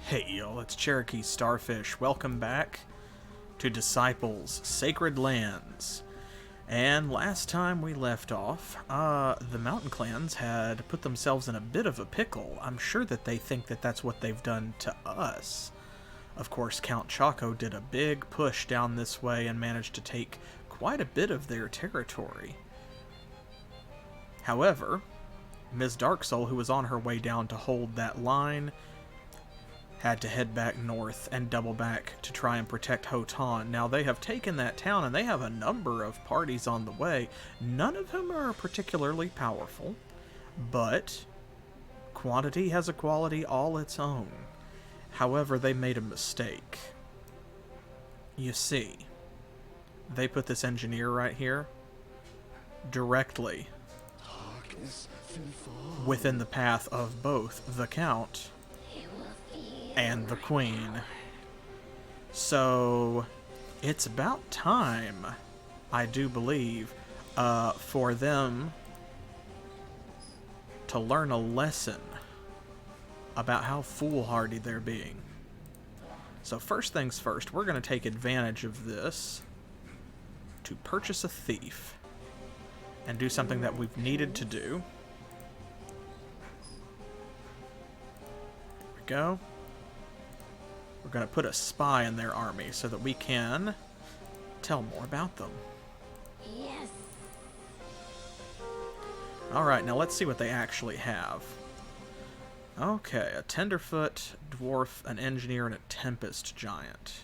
Hey y'all, it's CherokeeStarfish. Welcome back to Disciples, Sacred Lands. And last time we left off, the mountain clans had put themselves in a bit of a pickle. I'm sure that they think that that's what they've done to us. Of course, Count Choco did a big push down this way and managed to take quite a bit of their territory. However, Ms. Darksoul, who was on her way down to hold that line, had to head back north and double back to try and protect Hotan. Now, they have taken that town, and they have a number of parties on the way, none of whom are particularly powerful, but quantity has a quality all its own. However, they made a mistake. You see, they put this engineer right here directly within the path of both the Count and the Queen. So it's about time, I do believe, for them to learn a lesson about how foolhardy they're being. So first things first, we're going to take advantage of this to purchase a thief and do something that we've needed to do. There we go. We're going to put a spy in their army so that we can tell more about them. Yes. Alright, now let's see what they actually have. Okay, a tenderfoot, dwarf, an engineer, and a tempest giant.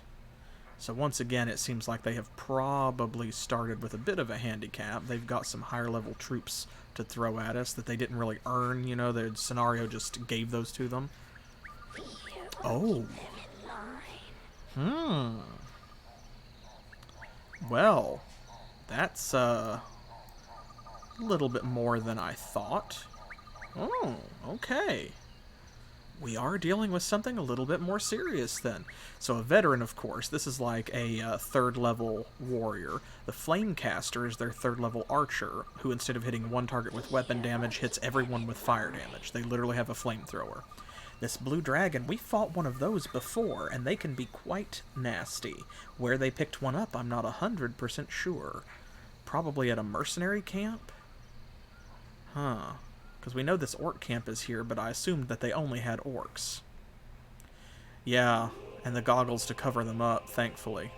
So once again, it seems like they have probably started with a bit of a handicap. They've got some higher level troops to throw at us that they didn't really earn, you know, the scenario just gave those to them. Oh. Well, that's a little bit more than I thought. Oh, okay. We are dealing with something a little bit more serious then. So a veteran, of course, this is like a third level warrior. The Flamecaster is their third level archer, who instead of hitting one target with weapon damage, hits everyone with fire damage. They literally have a flamethrower. This blue dragon, we fought one of those before, and they can be quite nasty. Where they picked one up, I'm not 100% sure. Probably at a mercenary camp? Huh. Because we know this orc camp is here, but I assumed that they only had orcs. Yeah, and the goggles to cover them up, thankfully.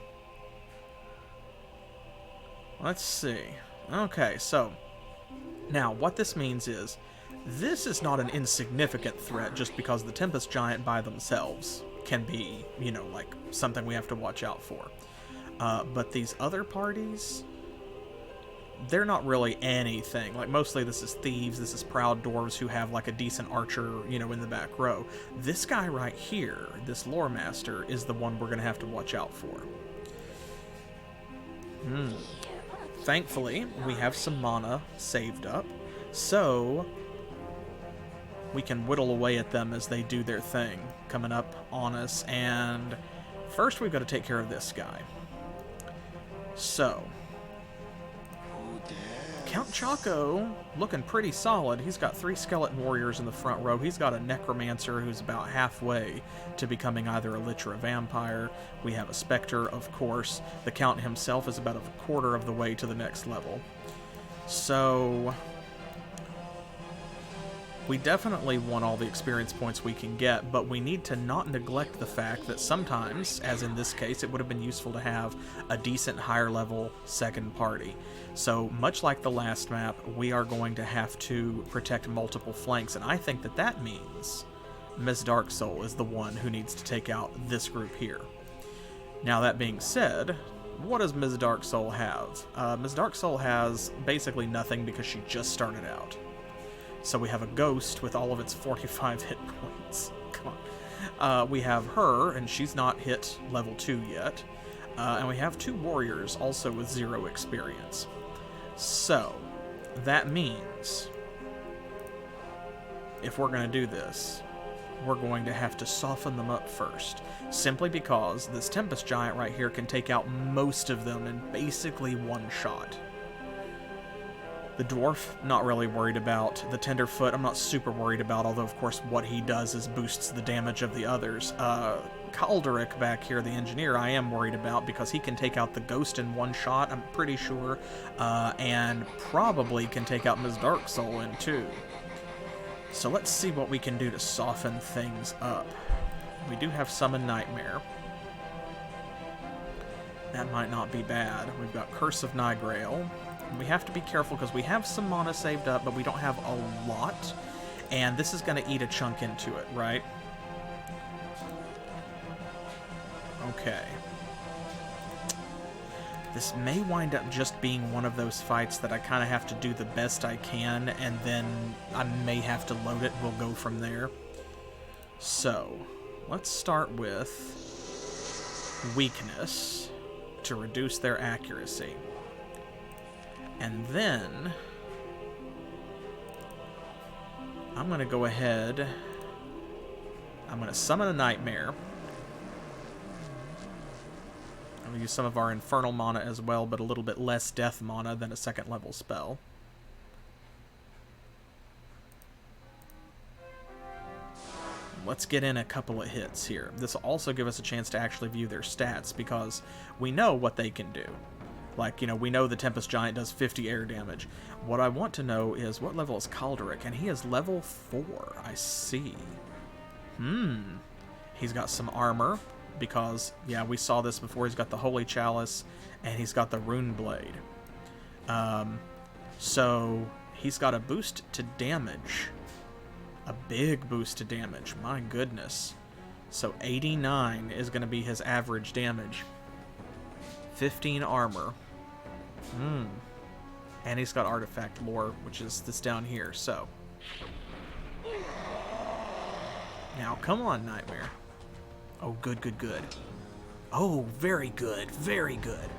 Let's see. Okay, so now what this means is this is not an insignificant threat just because the Tempest Giant by themselves can be, you know, like something we have to watch out for. But these other parties, they're not really anything. Like, mostly this is thieves, this is proud dwarves who have like a decent archer, you know, in the back row. This guy right here, this lore master, is the one we're going to have to watch out for. Thankfully, we have some mana saved up, so we can whittle away at them as they do their thing, coming up on us. And first we've got to take care of this guy. So, Count Choco, looking pretty solid. He's got 3 skeleton warriors in the front row. He's got a necromancer who's about halfway to becoming either a lich or a vampire. We have a specter, of course. The Count himself is about a quarter of the way to the next level. So we definitely want all the experience points we can get, but we need to not neglect the fact that sometimes, as in this case, it would have been useful to have a decent higher level second party. So much like the last map, we are going to have to protect multiple flanks, and I think that that means Ms. Darksoul is the one who needs to take out this group here. Now, that being said, what does Ms. Darksoul have? Ms. Darksoul has basically nothing because she just started out. So we have a ghost with all of its 45 hit points. Come on. We have her, and she's not hit level 2 yet. And we have 2 warriors also with 0 experience. So, that means if we're going to do this, we're going to have to soften them up first. Simply because this Tempest Giant right here can take out most of them in basically one shot. The dwarf, not really worried about. The tenderfoot, I'm not super worried about, although of course what he does is boosts the damage of the others. Kalderic back here, the engineer, I am worried about because he can take out the ghost in one shot, I'm pretty sure, and probably can take out Ms. Darksoul in two. So let's see what we can do to soften things up. We do have Summon Nightmare. That might not be bad. We've got Curse of Nightgrail. We have to be careful because we have some mana saved up, but we don't have a lot. And this is going to eat a chunk into it, right? Okay. This may wind up just being one of those fights that I kind of have to do the best I can, and then I may have to load it. We'll go from there. So, let's start with Weakness to reduce their accuracy. And then I'm going to go ahead, I'm going to summon a Nightmare. I'm going to use some of our Infernal mana as well, but a little bit less Death mana than a second level spell. Let's get in a couple of hits here. This will also give us a chance to actually view their stats, because we know what they can do. Like, you know, we know the Tempest Giant does 50 air damage. What I want to know is, what level is Kalderic? And he is level 4. I see. He's got some armor, because, yeah, we saw this before. He's got the Holy Chalice, and he's got the Rune Blade. So, he's got a boost to damage. A big boost to damage. My goodness. So, 89 is going to be his average damage. 15 armor. And he's got artifact lore, which is this down here, so. Now, come on, Nightmare. Oh, good, good, good. Oh, very good, very good.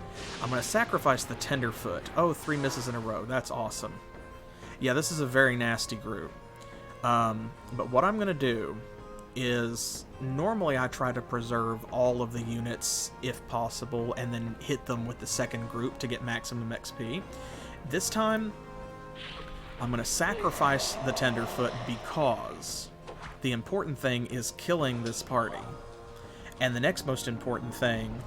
I'm going to sacrifice the Tenderfoot. Oh, 3 misses in a row. That's awesome. Yeah, this is a very nasty group. But what I'm going to do is, normally I try to preserve all of the units if possible and then hit them with the second group to get maximum XP. This time, I'm going to sacrifice the Tenderfoot because the important thing is killing this party. And the next most important thing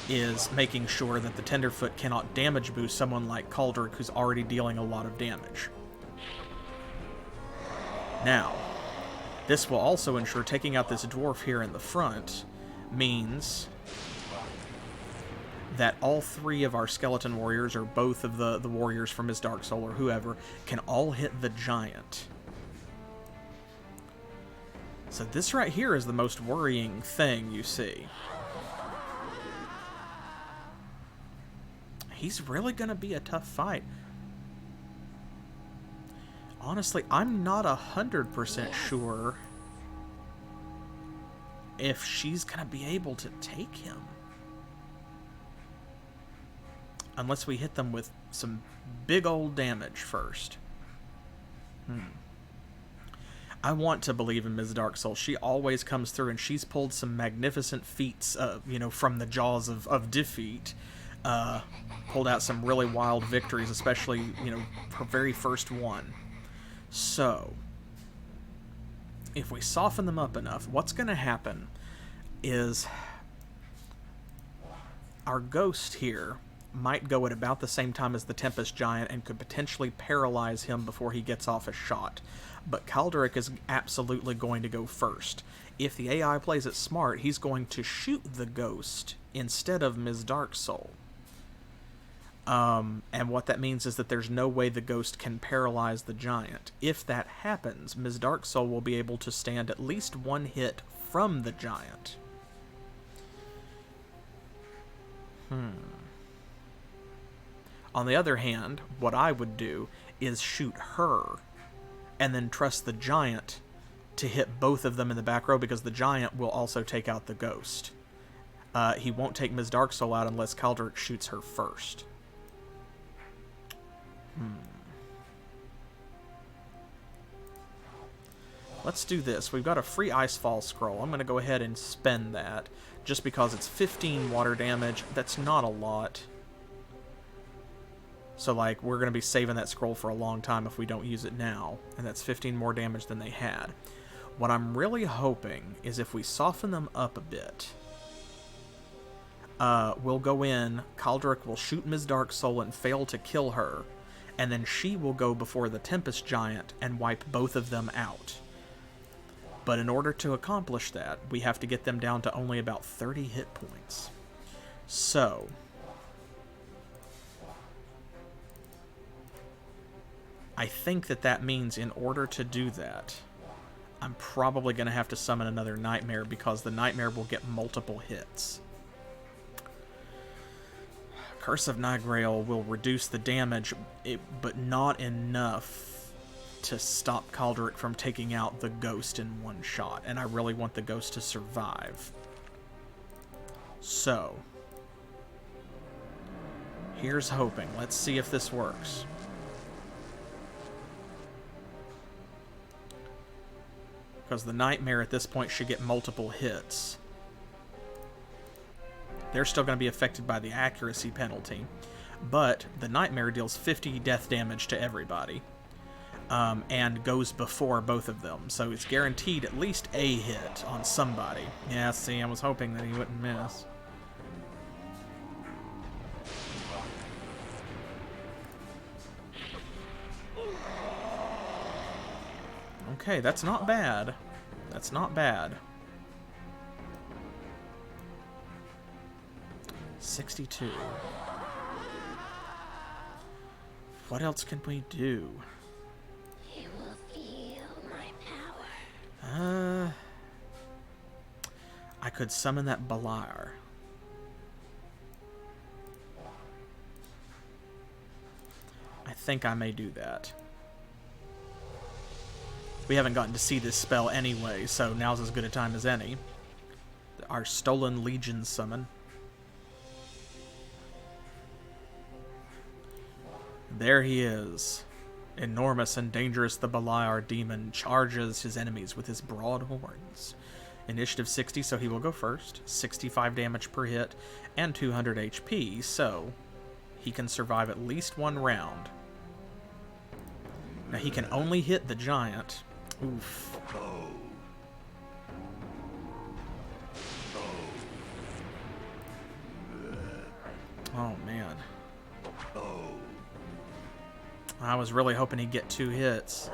is making sure that the Tenderfoot cannot damage boost someone like Kalderic, who's already dealing a lot of damage. Now, this will also ensure taking out this dwarf here in the front means that all 3 of our skeleton warriors, or both of the warriors from Ms. Darksoul or whoever, can all hit the giant. So this right here is the most worrying thing, you see. He's really going to be a tough fight. Honestly, I'm not 100% sure if she's going to be able to take him. Unless we hit them with some big old damage first. I want to believe in Ms. Darksoul. She always comes through, and she's pulled some magnificent feats, you know, from the jaws of defeat. Pulled out some really wild victories, especially, you know, her very first one. So, if we soften them up enough, what's going to happen is our ghost here might go at about the same time as the Tempest Giant and could potentially paralyze him before he gets off a shot. But Kalderic is absolutely going to go first. If the AI plays it smart, he's going to shoot the ghost instead of Ms. Darksoul. And what that means is that there's no way the ghost can paralyze the giant. If that happens, Ms. Darksoul will be able to stand at least one hit from the giant. On the other hand, what I would do is shoot her and then trust the giant to hit both of them in the back row, because the giant will also take out the ghost. He won't take Ms. Darksoul out unless Kalderic shoots her first. Let's do this. We've got a free Icefall scroll. I'm going to go ahead and spend that, just because it's 15 water damage. That's not a lot. So, like, we're going to be saving that scroll for a long time if we don't use it now. And that's 15 more damage than they had. What I'm really hoping is if we soften them up a bit, we'll go in, Caldric will shoot Ms. Dark Soul and fail to kill her, and then she will go before the Tempest Giant and wipe both of them out. But in order to accomplish that, we have to get them down to only about 30 hit points. So, I think that means in order to do that, I'm probably going to have to summon another Nightmare because the Nightmare will get multiple hits. Curse of Nightgrail will reduce the damage, but not enough to stop Caldric from taking out the Ghost in one shot, and I really want the Ghost to survive. So, here's hoping. Let's see if this works. Because the Nightmare at this point should get multiple hits. They're still going to be affected by the accuracy penalty, but the Nightmare deals 50 death damage to everybody, and goes before both of them, so it's guaranteed at least a hit on somebody. Yeah, see, I was hoping that he wouldn't miss. Okay, that's not bad. That's not bad. 62. What else can we do? You will feel my power. I could summon that Beliar. I think I may do that. We haven't gotten to see this spell anyway, so now's as good a time as any. Our Stolen Legion summon. There he is. Enormous and dangerous, the Beliar demon charges his enemies with his broad horns. Initiative 60, so he will go first. 65 damage per hit and 200 HP, so he can survive at least one round. Now he can only hit the giant. Oof. Oh, man. I was really hoping he'd get 2 hits.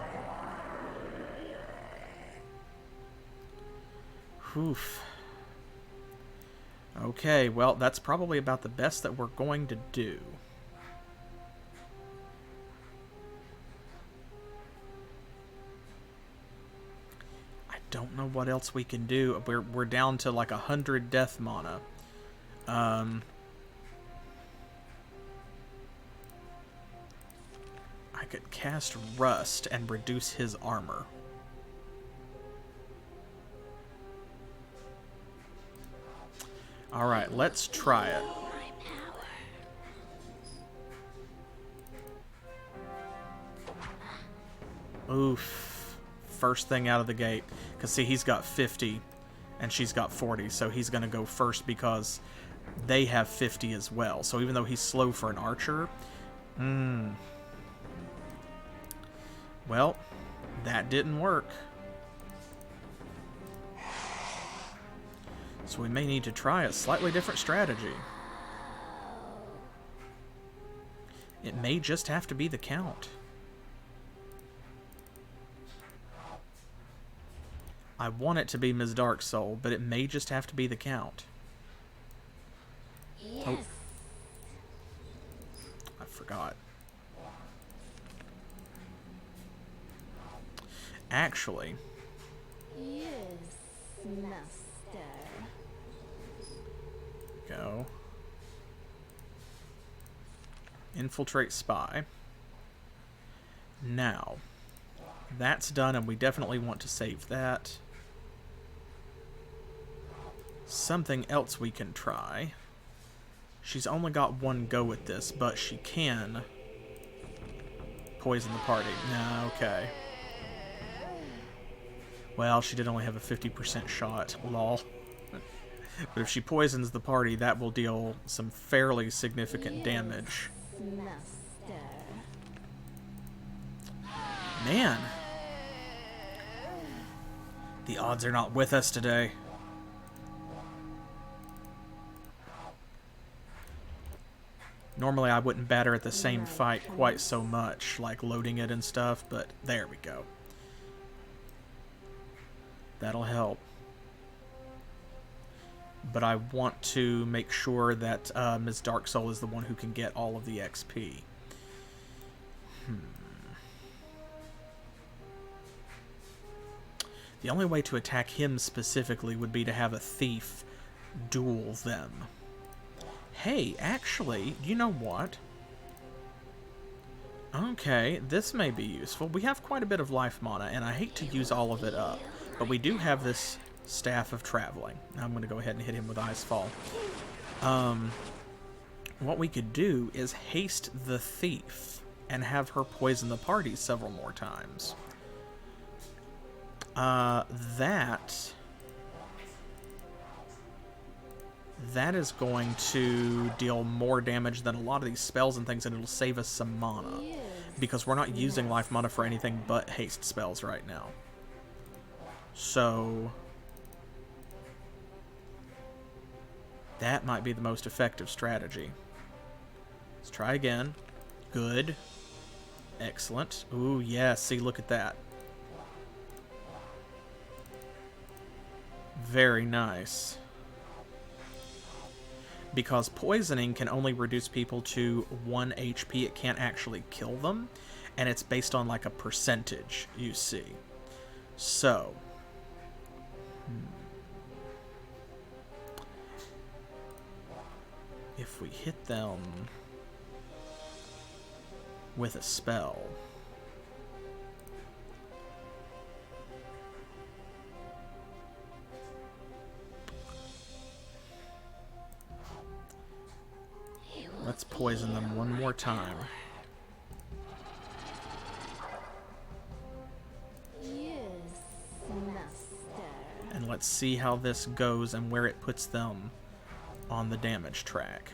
Oof. Okay, well, that's probably about the best that we're going to do. I don't know what else we can do. We're down to like 100 death mana. I could cast Rust and reduce his armor. Alright, let's try it. Oof. First thing out of the gate. Because, see, he's got 50 and she's got 40, so he's going to go first because they have 50 as well. So even though he's slow for an archer, well, that didn't work. So we may need to try a slightly different strategy. It may just have to be the Count. I want it to be Ms. Dark Soul, but it may just have to be the Count. Yes. Oh. I forgot. Actually, Yes, master. go. Infiltrate Spy. Now, that's done, and we definitely want to save that. Something else we can try. She's only got one go at this, but she can poison the party. No, okay. Well, she did only have a 50% shot. Lol. But if she poisons the party, that will deal some fairly significant damage. Master. Man. The odds are not with us today. Normally I wouldn't batter at the same fight quite so much, like loading it and stuff, but there we go. That'll help. But I want to make sure that Ms. Dark Soul is the one who can get all of the XP. The only way to attack him specifically would be to have a thief duel them. Hey, actually, you know what? Okay, this may be useful. We have quite a bit of life mana, and I hate to use all of it up. But we do have this Staff of Traveling. I'm going to go ahead and hit him with Ice Fall. What we could do is haste the thief and have her poison the party several more times. That is going to deal more damage than a lot of these spells and things, and it'll save us some mana. Because we're not using life mana for anything but haste spells right now. So that might be the most effective strategy. Let's try again. Good. Excellent. Ooh, yeah, see, look at that. Very nice. Because poisoning can only reduce people to 1 HP, it can't actually kill them, and it's based on like a percentage, you see. So, if we hit them with a spell, let's poison them one more time. And let's see how this goes and where it puts them on the damage track.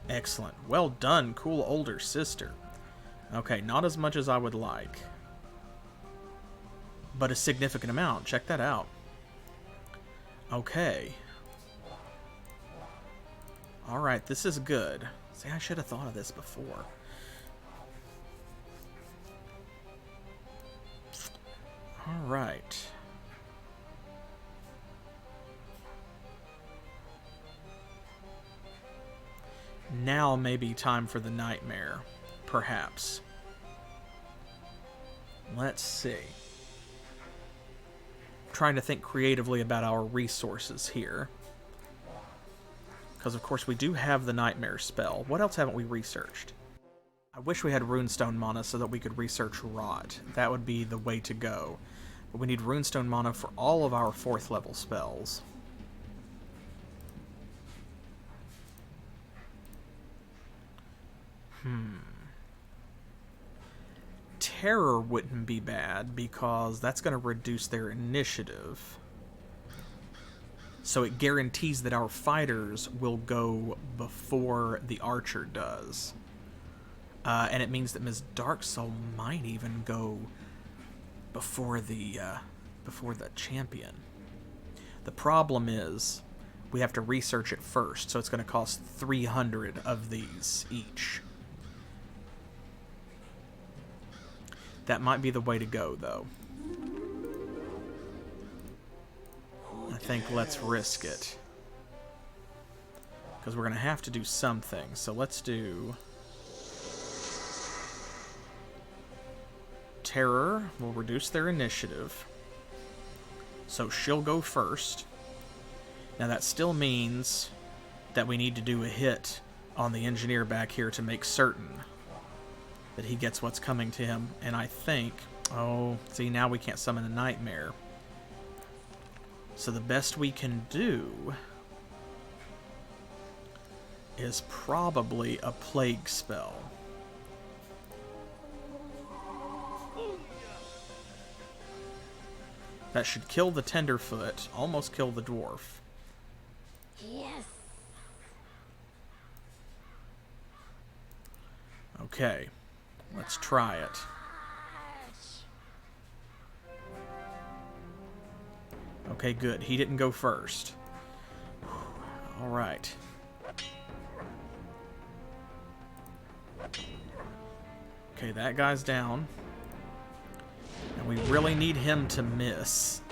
Excellent. Well done, cool older sister. Okay, not as much as I would like, but a significant amount. Check that out. Okay. Alright, this is good. See, I should have thought of this before. Alright. Now may be time for the nightmare, perhaps. Let's see. I'm trying to think creatively about our resources here. Because, of course, we do have the Nightmare spell. What else haven't we researched? I wish we had Runestone mana so that we could research Rot. That would be the way to go. But we need Runestone mana for all of our 4th level spells. Terror wouldn't be bad because that's going to reduce their initiative. So it guarantees that our fighters will go before the archer does. And it means that Ms. Darksoul might even go before the champion. The problem is we have to research it first, so it's going to cost 300 of these each. That might be the way to go, though. I think let's risk it. Because we're going to have to do something. So let's do... Terror will reduce their initiative. So she'll go first. Now that still means that we need to do a hit on the engineer back here to make certain that he gets what's coming to him. And I think... Oh, see, now we can't summon a nightmare. So the best we can do is probably a plague spell. That should kill the Tenderfoot, almost kill the dwarf. Yes. Okay. Let's try it. Okay, good. He didn't go first. All right. Okay, that guy's down. And we really need him to miss.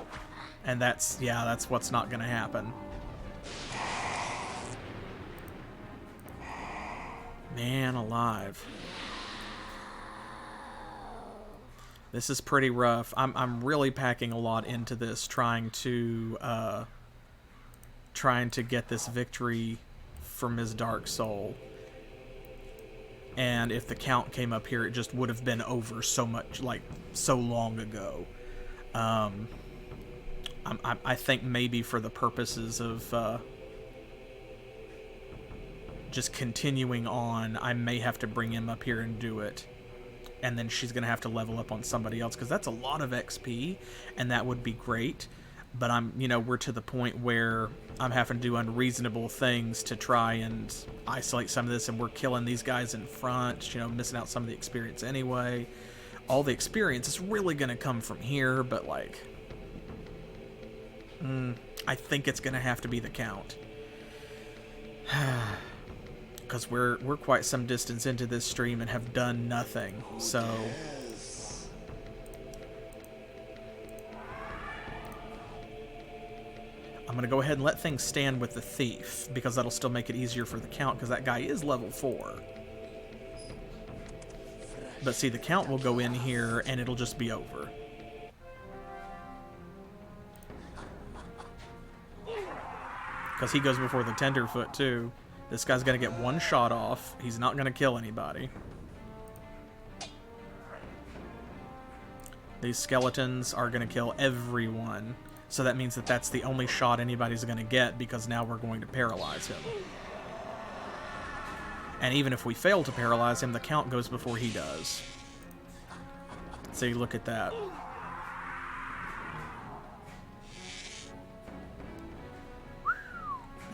And that's what's not going to happen. Man alive. This is pretty rough. I'm really packing a lot into this, trying to get this victory for Ms. Dark Soul. And if the Count came up here, it just would have been over so much, like, so long ago. I think maybe for the purposes of just continuing on, I may have to bring him up here and do it. And then she's going to have to level up on somebody else, because that's a lot of XP, and that would be great. But we're to the point where I'm having to do unreasonable things to try and isolate some of this, and we're killing these guys in front, missing out some of the experience anyway. All the experience is really going to come from here, but, like, I think it's going to have to be the Count. Because we're quite some distance into this stream and have done nothing, so... I'm going to go ahead and let things stand with the Thief, because that'll still make it easier for the Count, because that guy is level 4. But see, the Count will go in here, and it'll just be over. Because he goes before the Tenderfoot, too. This guy's going to get one shot off. He's not going to kill anybody. These skeletons are going to kill everyone. So that means that that's the only shot anybody's going to get, because now we're going to paralyze him. And even if we fail to paralyze him, the Count goes before he does. So you look at that.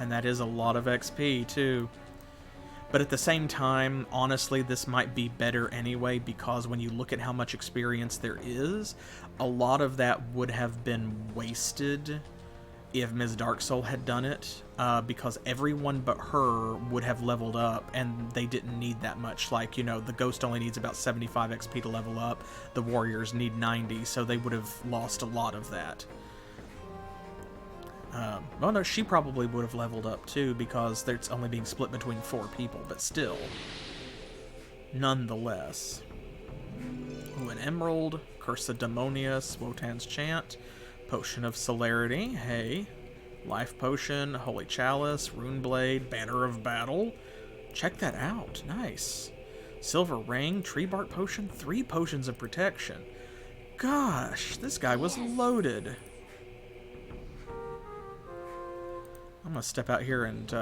And that is a lot of XP, too. But at the same time, honestly, this might be better anyway, because when you look at how much experience there is, a lot of that would have been wasted if Ms. Dark Soul had done it, because everyone but her would have leveled up, and they didn't need that much. Like, the Ghost only needs about 75 XP to level up, the Warriors need 90, so they would have lost a lot of that. Well, no, she probably would have leveled up too, because it's only being split between 4 people, but still. Nonetheless. Ooh, an Emerald, Curse of Demonius, Wotan's Chant, Potion of Celerity, hey. Life Potion, Holy Chalice, Rune Blade, Banner of Battle. Check that out, nice. Silver Ring, Tree Bark Potion, 3 Potions of Protection. Gosh, this guy was loaded. I'm going to step out here and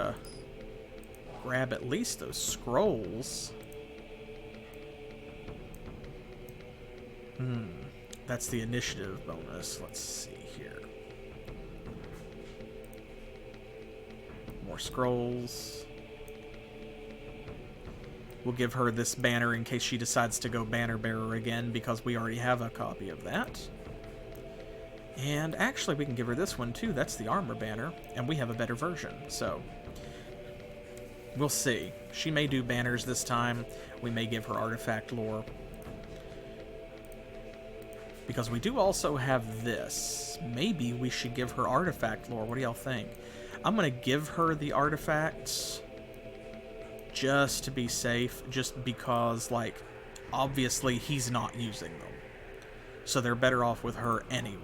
grab at least those scrolls. That's the initiative bonus. Let's see here. More scrolls. We'll give her this banner in case she decides to go banner bearer again, because we already have a copy of that. And actually, we can give her this one, too. That's the armor banner, and we have a better version, so... We'll see. She may do banners this time. We may give her artifact lore. Because we do also have this. Maybe we should give her artifact lore. What do y'all think? I'm going to give her the artifacts just to be safe, just because, like, obviously he's not using them. So they're better off with her anyway.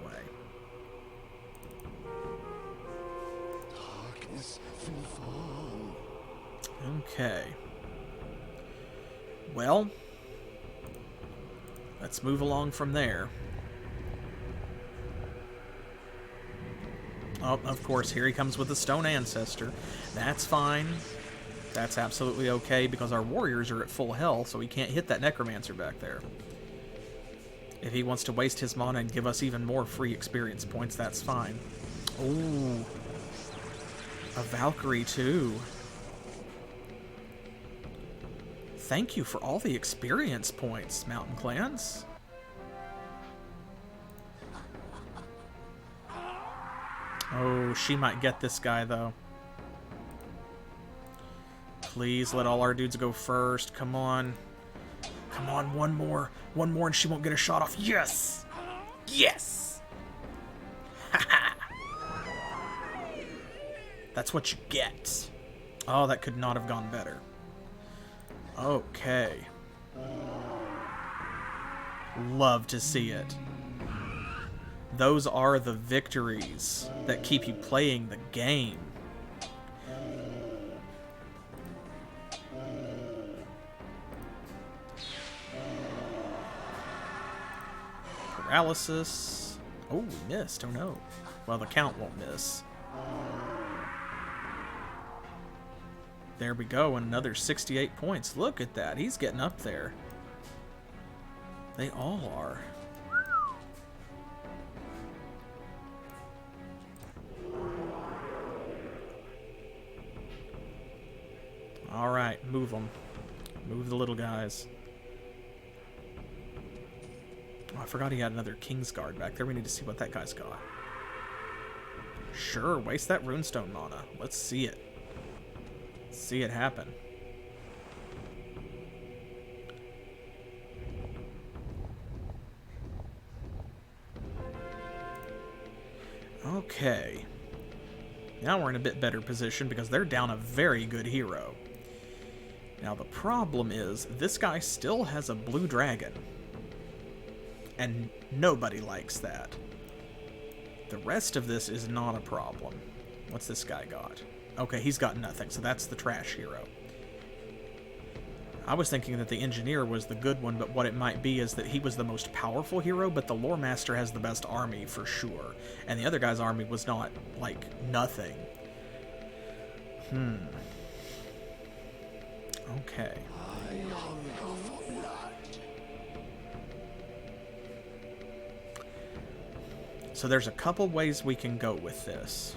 Okay. Well, let's move along from there. Oh, of course, here he comes with the Stone Ancestor. That's fine. That's absolutely okay, because our warriors are at full health, so he can't hit that Necromancer back there. If he wants to waste his mana and give us even more free experience points, that's fine. Ooh. A Valkyrie, too. Thank you for all the experience points, Mountain Clans. Oh, she might get this guy, though. Please let all our dudes go first. Come on. Come on, one more. One more and she won't get a shot off. Yes! Yes! Haha! That's what you get. Oh, that could not have gone better. Okay. Love to see it. Those are the victories that keep you playing the game. Paralysis. Oh, we missed. Oh no. Well, the count won't miss. There we go, another 68 points. Look at that. He's getting up there. They all are. Alright, move them. Move the little guys. Oh, I forgot he had another King's Guard back there. We need to see what that guy's got. Sure, waste that runestone mana. Let's see it. See it happen. Okay. Now we're in a bit better position because they're down a very good hero. Now the problem is, this guy still has a blue dragon. And nobody likes that. The rest of this is not a problem. What's this guy got? Okay, he's got nothing, so that's the trash hero. I was thinking that the engineer was the good one, but what it might be is that he was the most powerful hero, but the lore master has the best army for sure. And the other guy's army was not, like, nothing. Okay. So there's a couple ways we can go with this.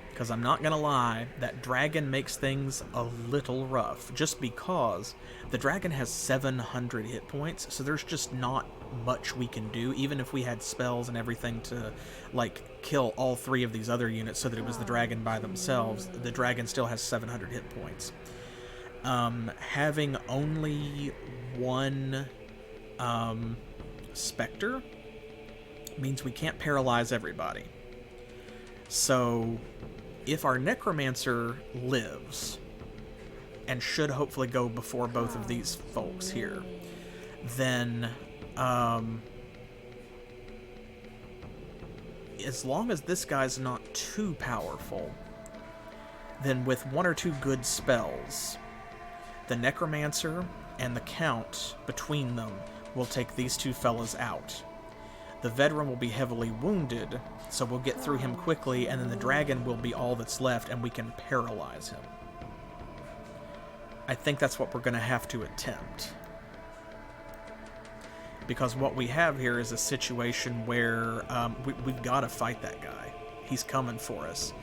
Because I'm not going to lie, that dragon makes things a little rough. Just because the dragon has 700 hit points, so there's just not much we can do. Even if we had spells and everything to, like, kill all three of these other units so that it was the dragon by themselves, the dragon still has 700 hit points. Having only one Spectre means we can't paralyze everybody. So if our Necromancer lives, and should hopefully go before both of these folks here, then as long as this guy's not too powerful, then with one or two good spells, the Necromancer and the Count between them will take these two fellas out. The veteran will be heavily wounded, so we'll get through him quickly, and then the dragon will be all that's left, and we can paralyze him. I think that's what we're going to have to attempt. Because what we have here is a situation where we've got to fight that guy. He's coming for us.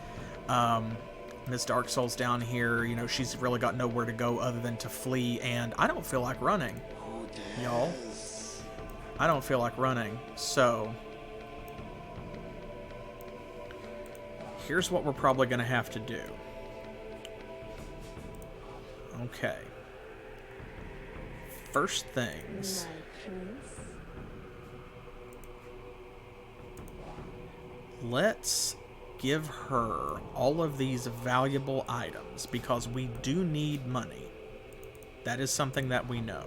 Miss Dark Soul's down here, you know, she's really got nowhere to go other than to flee, and I don't feel like running, y'all. I don't feel like running, so here's what we're probably going to have to do. Okay. First things. Let's give her all of these valuable items because we do need money. That is something that we know.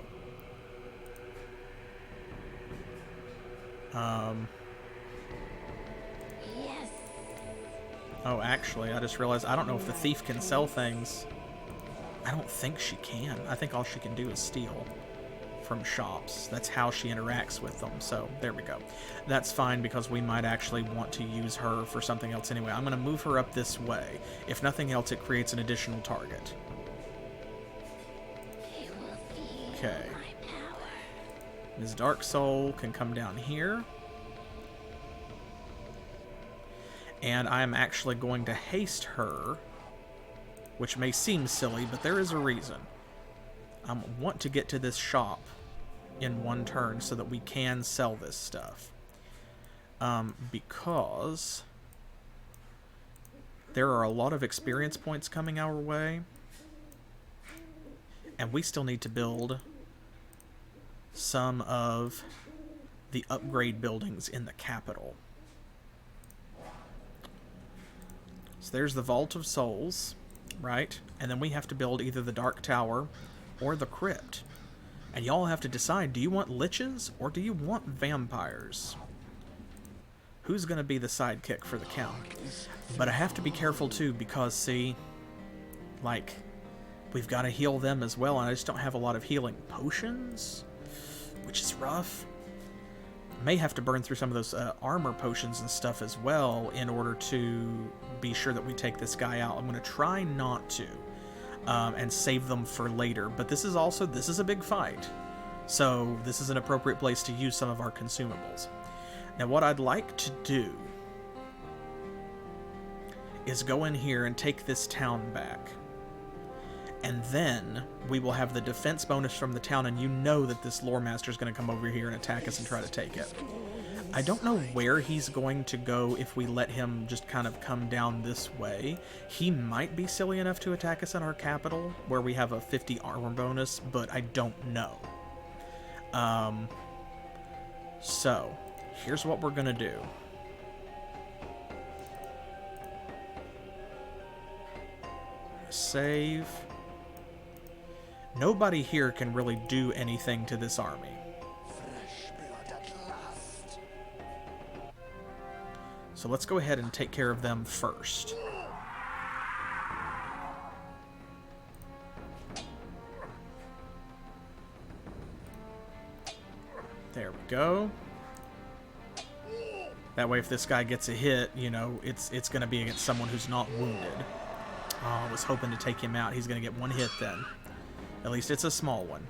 Yes. Oh, actually, I just realized I don't know if the thief can sell things. I don't think she can. I think all she can do is steal from shops. That's how she interacts with them. So there we go. That's fine because we might actually want to use her for something else anyway. I'm going to move her up this way. If nothing else, it creates an additional target. Okay. Ms. Dark Soul can come down here. And I'm actually going to haste her which may seem silly, but there is a reason. I want to get to this shop in one turn so that we can sell this stuff. Because there are a lot of experience points coming our way, and we still need to build some of the upgrade buildings in the capital. So there's the Vault of Souls, right? And then we have to build either the Dark Tower or the Crypt. And y'all have to decide, do you want liches or do you want vampires? Who's going to be the sidekick for the Count? But I have to be careful too, because see, like, we've got to heal them as well, and I just don't have a lot of healing potions, which is rough. May have to burn through some of those armor potions and stuff as well in order to be sure that we take this guy out. I'm going to try not to, and save them for later. But this is a big fight, so this is an appropriate place to use some of our consumables. Now what I'd like to do is go in here and take this town back. And then we will have the defense bonus from the town, and you know that this lore master is going to come over here and attack us and try to take it. I don't know where he's going to go if we let him just kind of come down this way. He might be silly enough to attack us in our capital, where we have a 50 armor bonus, but I don't know. So, here's what we're going to do. Save. Nobody here can really do anything to this army. So let's go ahead and take care of them first. There we go. That way if this guy gets a hit, you know, it's going to be against someone who's not wounded. Oh, I was hoping to take him out. He's going to get one hit then. At least it's a small one.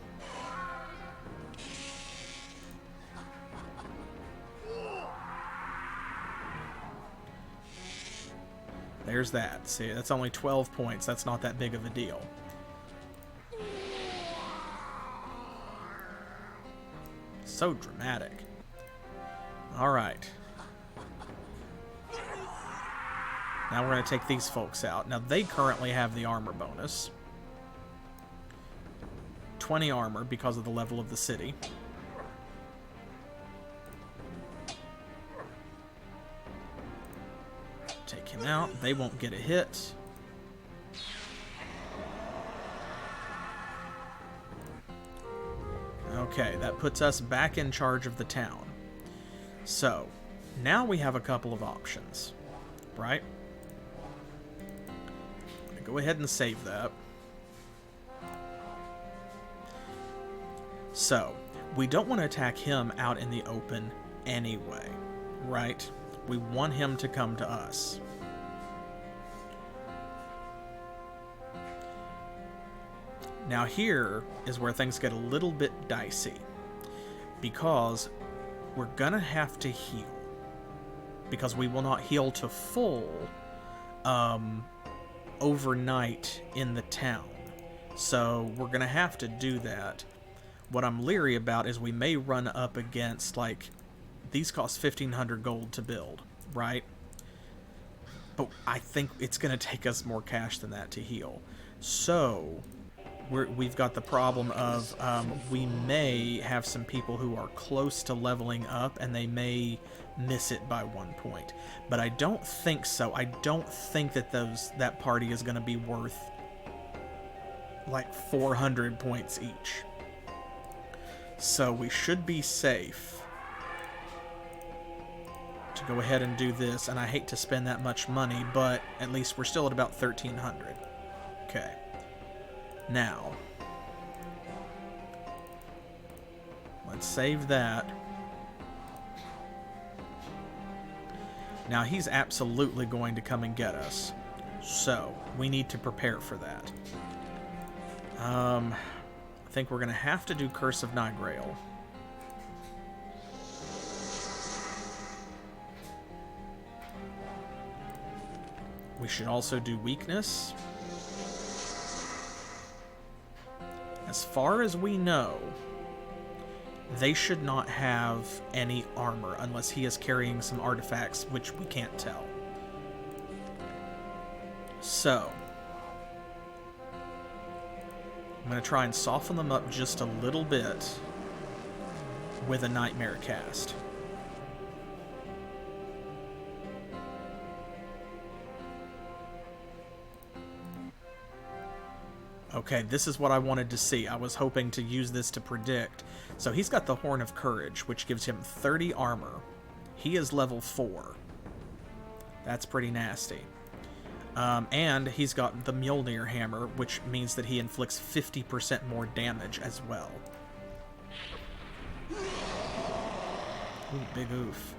There's that. See, that's only 12 points. That's not that big of a deal. So dramatic. Alright. Now we're going to take these folks out. Now they currently have the armor bonus. 20 armor because of the level of the city. Take him out. They won't get a hit. Okay, that puts us back in charge of the town. So, now we have a couple of options, right? I'm going to go ahead and save that. So, we don't want to attack him out in the open anyway, right? We want him to come to us. Now here is where things get a little bit dicey, because we're gonna have to heal, because we will not heal to full overnight in the town. So we're gonna have to do that. What I'm leery about is we may run up against, like, these cost 1,500 gold to build, right? But I think it's going to take us more cash than that to heal. So, we've got the problem of we may have some people who are close to leveling up, and they may miss it by 1 point. But I don't think so. I don't think that that party is going to be worth, like, 400 points each. So we should be safe to go ahead and do this, and I hate to spend that much money, but at least we're still at about 1,300. Okay. Now, let's save that. Now he's absolutely going to come and get us, so we need to prepare for that. I think we're going to have to do Curse of Nightgrail. We should also do Weakness. As far as we know, they should not have any armor unless he is carrying some artifacts, which we can't tell. So, I'm going to try and soften them up just a little bit with a Nightmare cast. Okay, this is what I wanted to see. I was hoping to use this to predict. So he's got the Horn of Courage, which gives him 30 armor. He is level 4. That's pretty nasty. And he's got the Mjolnir Hammer, which means that he inflicts 50% more damage as well. Ooh, big oof.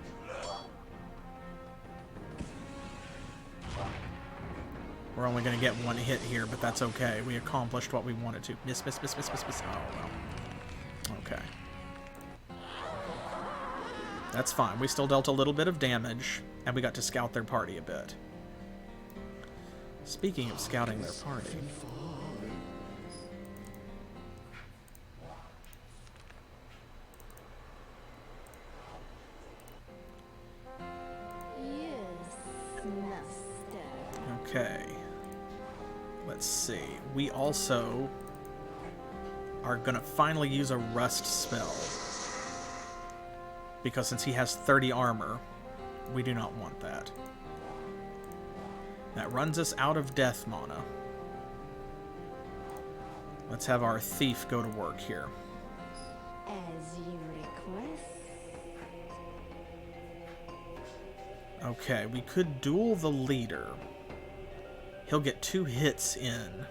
We're only going to get one hit here, but that's okay. We accomplished what we wanted to. Miss, miss, miss, miss, miss, miss. Oh, well. Okay. That's fine. We still dealt a little bit of damage, and we got to scout their party a bit. Speaking of scouting their party... Okay. Let's see. We also are going to finally use a rust spell. Because since he has 30 armor, we do not want that. That runs us out of death mana. Let's have our thief go to work here. As you request. Okay, we could duel the leader. He'll get 2 hits in.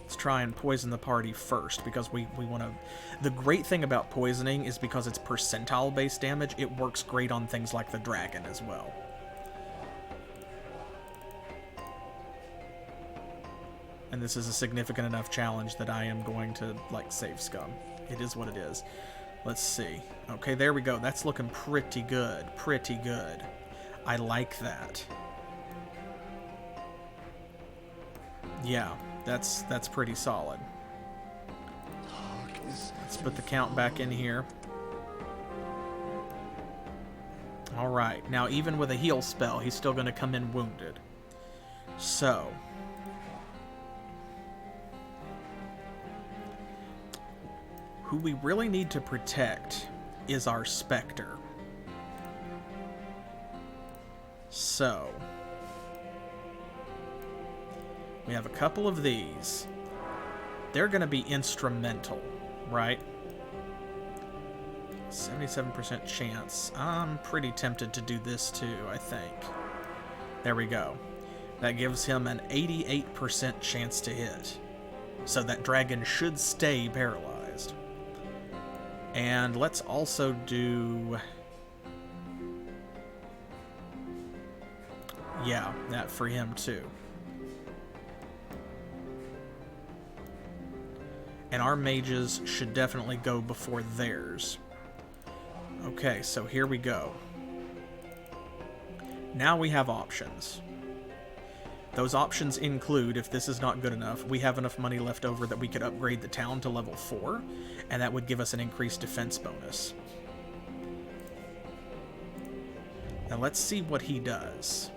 Let's try and poison the party first, because we want to... The great thing about poisoning is because it's percentile-based damage, it works great on things like the dragon as well. And this is a significant enough challenge that I am going to, like, save scum. It is what it is. Let's see. Okay, there we go. That's looking pretty good. Pretty good. I like that. Yeah, that's pretty solid. Let's put the count back in here. Alright, now even with a heal spell, he's still going to come in wounded. So... who we really need to protect is our Spectre. So... we have a couple of these. They're going to be instrumental, right? 77% chance. I'm pretty tempted to do this too, I think. There we go. That gives him an 88% chance to hit. So that dragon should stay paralyzed. And let's also do... yeah, that for him too. And our mages should definitely go before theirs. Okay, so here we go. Now we have options. Those options include, if this is not good enough, we have enough money left over that we could upgrade the town to level 4, and that would give us an increased defense bonus. Now let's see what he does.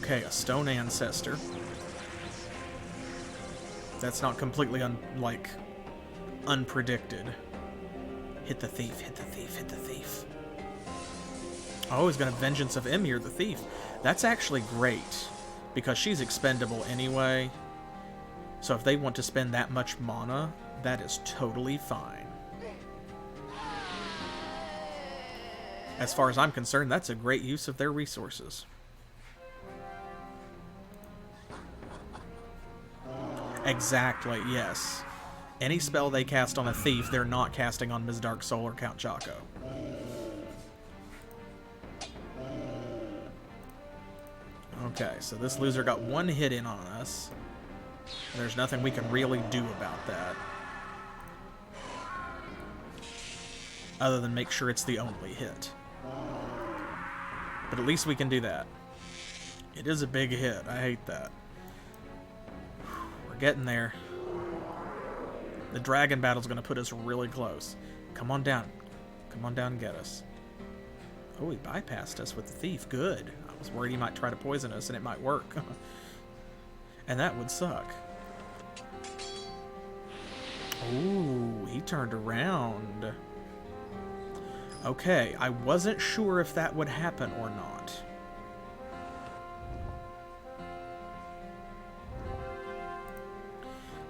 Okay, a stone ancestor. That's not completely unpredicted. Hit the thief, hit the thief, hit the thief. Oh, he's got a Vengeance of Emir, the thief. That's actually great, because she's expendable anyway. So if they want to spend that much mana, that is totally fine. As far as I'm concerned, that's a great use of their resources. Exactly, yes. Any spell they cast on a thief, they're not casting on Ms. Dark Soul or Count Choco. Okay, so this loser got 1 hit in on us. There's nothing we can really do about that. Other than make sure it's the only hit. But at least we can do that. It is a big hit. I hate that. We're getting there. The dragon battle's going to put us really close. Come on down. Come on down and get us. Oh, he bypassed us with the thief. Good. I was worried he might try to poison us and it might work. And that would suck. Ooh, he turned around. Okay, I wasn't sure if that would happen or not.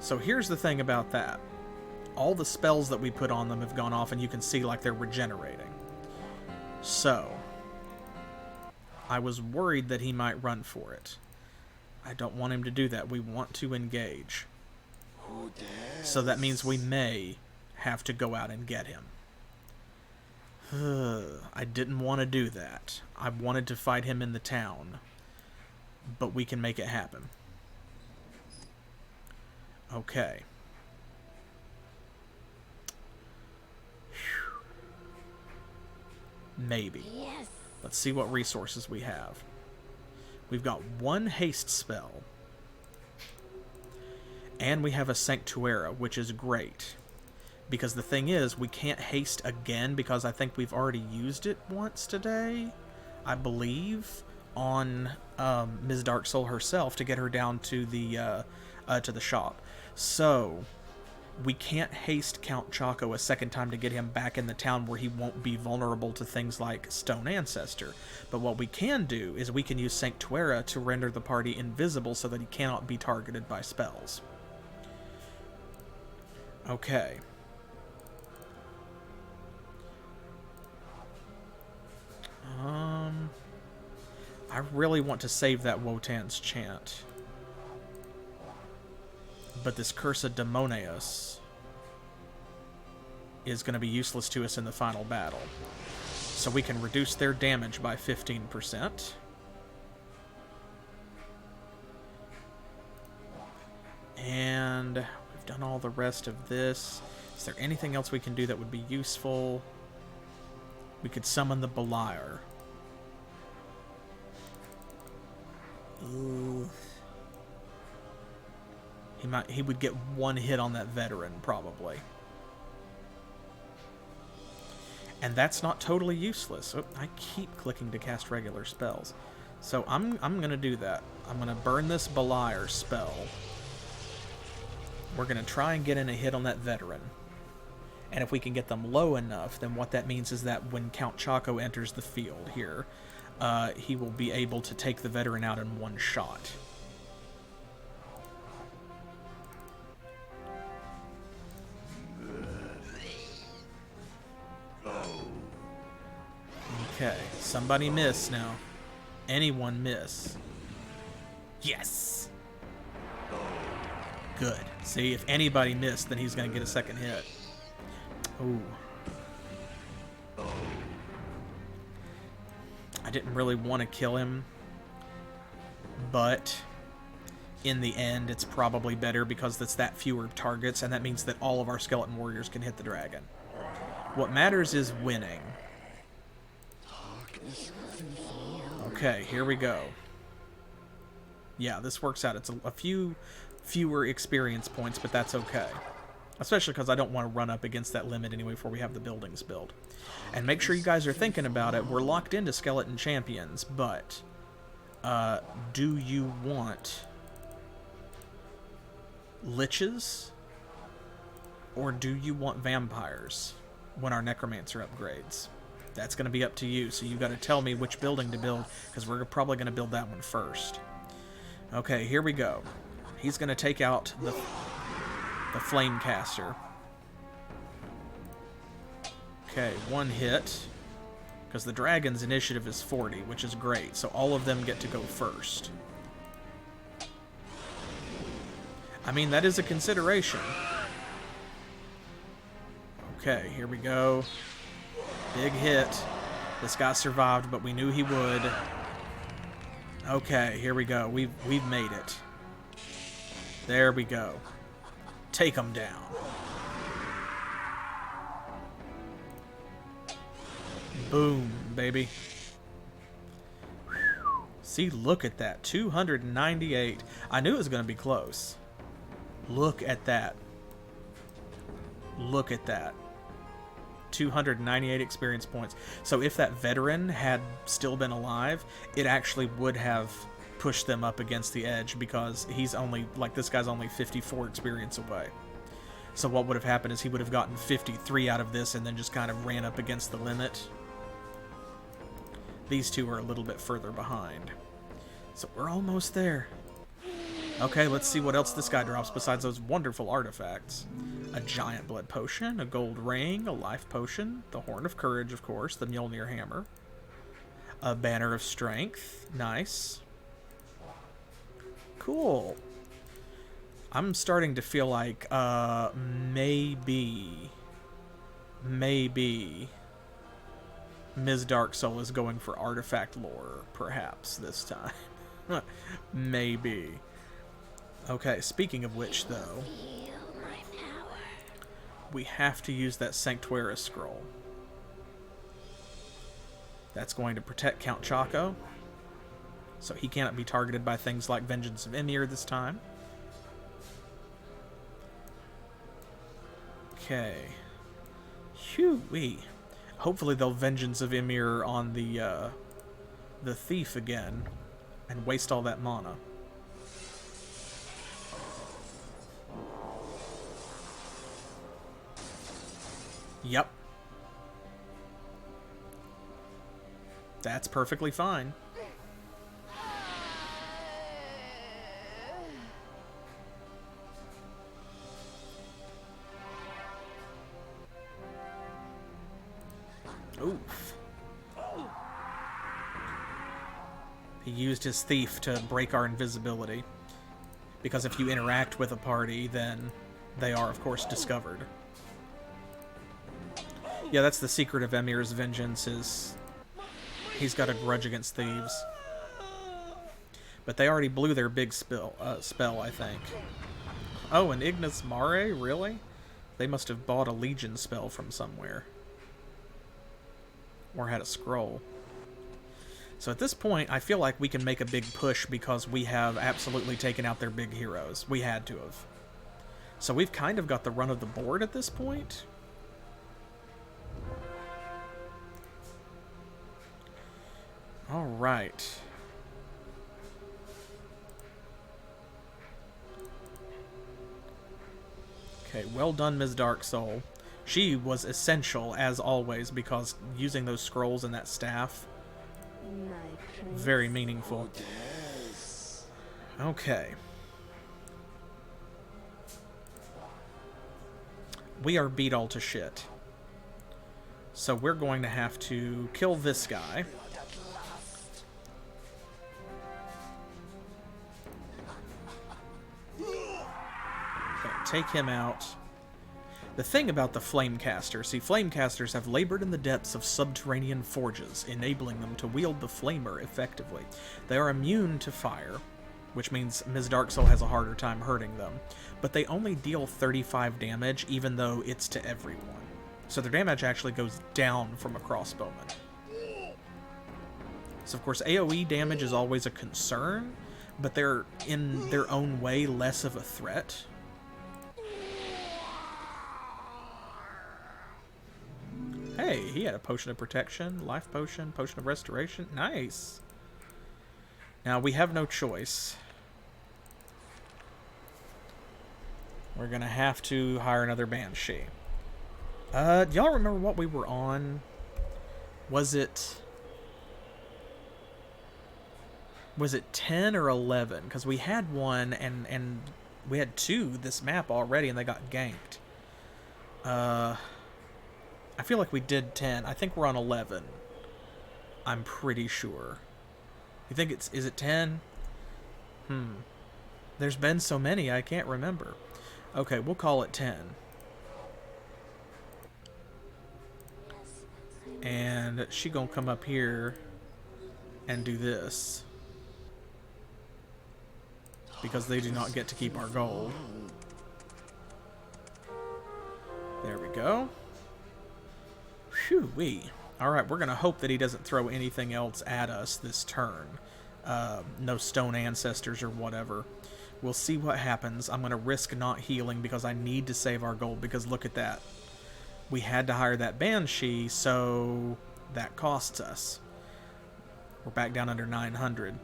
So here's the thing about that. All the spells that we put on them have gone off, and you can see like they're regenerating. So, I was worried that he might run for it. I don't want him to do that. We want to engage. So that means we may have to go out and get him. I didn't want to do that. I wanted to fight him in the town. But we can make it happen. Okay. Maybe. Yes. Let's see what resources we have. We've got one haste spell. And we have a Sanctuary, which is great. Because the thing is, we can't haste again because I think we've already used it once today, I believe, on Ms. Dark Soul herself to get her down to the shop. So, we can't haste Count Choco a second time to get him back in the town where he won't be vulnerable to things like Stone Ancestor. But what we can do is we can use Sanctuary to render the party invisible so that he cannot be targeted by spells. Okay. I really want to save that Wotan's chant. But this Cursa Demonius is going to be useless to us in the final battle. So we can reduce their damage by 15%. And we've done all the rest of this. Is there anything else we can do that would be useful? We could summon the Beliar. Ooh. He would get one hit on that veteran, probably. And that's not totally useless. Oh, I keep clicking to cast regular spells. So I'm going to do that. I'm going to burn this Beliar spell. We're going to try and get in a hit on that veteran. And if we can get them low enough, then what that means is that when Count Choco enters the field here, he will be able to take the veteran out in one shot. Okay, somebody miss now. Anyone miss. Yes! Good. See, if anybody missed, then he's going to get a second hit. Ooh. I didn't really want to kill him, but in the end, it's probably better because it's that fewer targets, and that means that all of our skeleton warriors can hit the dragon. What matters is winning. Okay, here we go. Yeah, this works out. It's a few fewer experience points, but that's okay. Especially because I don't want to run up against that limit anyway before we have the buildings built. And make sure you guys are thinking about it. We're locked into skeleton champions, but do you want liches or do you want vampires when our necromancer upgrades? That's going to be up to you, so you got to tell me which building to build, because we're probably going to build that one first. Okay, here we go. He's going to take out the flame caster. Okay, one hit, because the dragon's initiative is 40, which is great, so all of them get to go first. I mean, that is a consideration. Okay, here we go. Big hit. This guy survived, but we knew he would. Okay, here we go. We've made it. There we go. Take him down. Boom, baby. See, look at that. 298. I knew it was going to be close. Look at that. Look at that. 298 experience points. So if that veteran had still been alive, it actually would have pushed them up against the edge, because he's only, like, this guy's only 54 experience away. So what would have happened is he would have gotten 53 out of this and then just kind of ran up against the limit. These two are a little bit further behind. So we're almost there. Okay, let's see what else this guy drops besides those wonderful artifacts. A giant blood potion, a gold ring, a life potion, the horn of courage, of course, the Mjolnir hammer, a banner of strength. Nice. Cool. I'm starting to feel like, maybe Ms. Dark Soul is going for artifact lore, perhaps, this time. Maybe. Okay, speaking of which, though, we have to use that Sanctuaris scroll. That's going to protect Count Choco, so he cannot be targeted by things like Vengeance of Ymir this time. Okay. Phew-wee. Hopefully they'll Vengeance of Ymir on the thief again and waste all that mana. Yep. That's perfectly fine. Oof. He used his thief to break our invisibility, because if you interact with a party, then they are, of course, discovered. Yeah, that's the secret of Emir's vengeance, is he's got a grudge against thieves. But they already blew their big spell, I think. Oh, an Ignis Mare? Really? They must have bought a Legion spell from somewhere. Or had a scroll. So at this point, I feel like we can make a big push because we have absolutely taken out their big heroes. We had to have. So we've kind of got the run of the board at this point. Alright. Okay, well done, Ms. Dark Soul. She was essential, as always, because using those scrolls and that staff, very meaningful. Okay. We are beat all to shit. So we're going to have to kill this guy. Okay, take him out. The thing about the Flamecaster, see, Flamecasters have labored in the depths of subterranean forges, enabling them to wield the Flamer effectively. They are immune to fire, which means Ms. Dark Soul has a harder time hurting them, but they only deal 35 damage, even though it's to everyone. So their damage actually goes down from a crossbowman. So of course AoE damage is always a concern, but they're in their own way less of a threat. Hey, he had a potion of protection, life potion, potion of restoration. Nice. Now, we have no choice. We're going to have to hire another Banshee. Do y'all remember what we were on? Was it 10 or 11? Because we had one and we had two this map already and they got ganked. I feel like we did 10. I think we're on 11. I'm pretty sure. You think is it 10? There's been so many, I can't remember. Okay, we'll call it 10. And she gonna come up here and do this. Because they do not get to keep our gold. There we go. Phew-wee. Alright, we're going to hope that he doesn't throw anything else at us this turn. no stone ancestors or whatever. We'll see what happens. I'm going to risk not healing because I need to save our gold, because look at that. We had to hire that Banshee, so that costs us. We're back down under 900.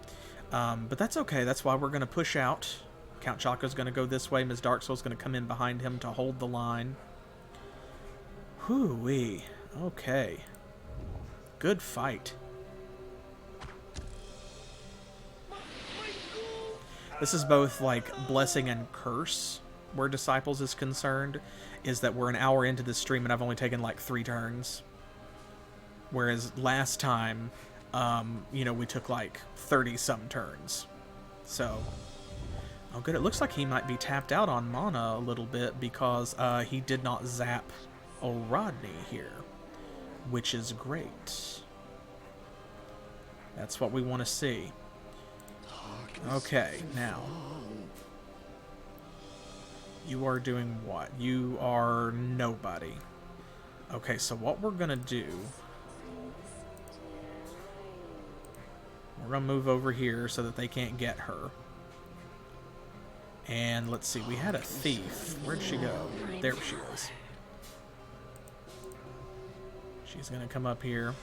But that's okay. That's why we're going to push out. Count Choco's going to go this way. Ms. Darksoul's going to come in behind him to hold the line. Whoo-wee. Okay. Good fight. This is both like blessing and curse where Disciples is concerned, is that we're an hour into this stream and I've only taken like 3 turns. Whereas last time, you know, we took like 30-some turns. So, oh good, it looks like he might be tapped out on mana a little bit because he did not zap old Rodney here, which is great. That's what we want to see. Okay, now. You are doing what? You are nobody. Okay, so what we're gonna do... We're gonna move over here so that they can't get her. And let's see, we had a thief. Where'd she go? There she is. She's gonna come up here.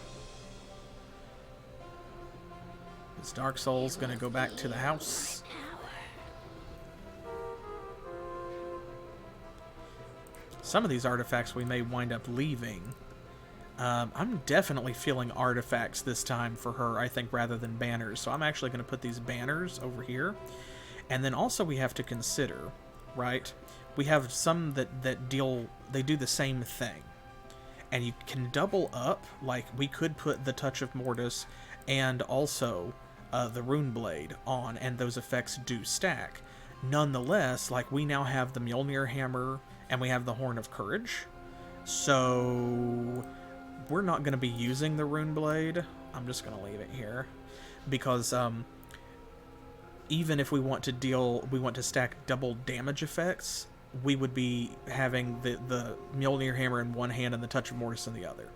This Dark Soul's gonna go back to the house. Some of these artifacts we may wind up leaving. I'm definitely feeling artifacts this time for her, I think, rather than banners. So I'm actually going to put these banners over here. And then also we have to consider, right? We have some that do the same thing. And you can double up, like we could put the Touch of Mortis and also the Rune Blade on, and those effects do stack. Nonetheless, like we now have the Mjolnir Hammer and we have the Horn of Courage. So we're not going to be using the Rune Blade. I'm just going to leave it here. Because even if we want to stack double damage effects, we would be having the Mjolnir Hammer in one hand and the Touch of Mortis in the other.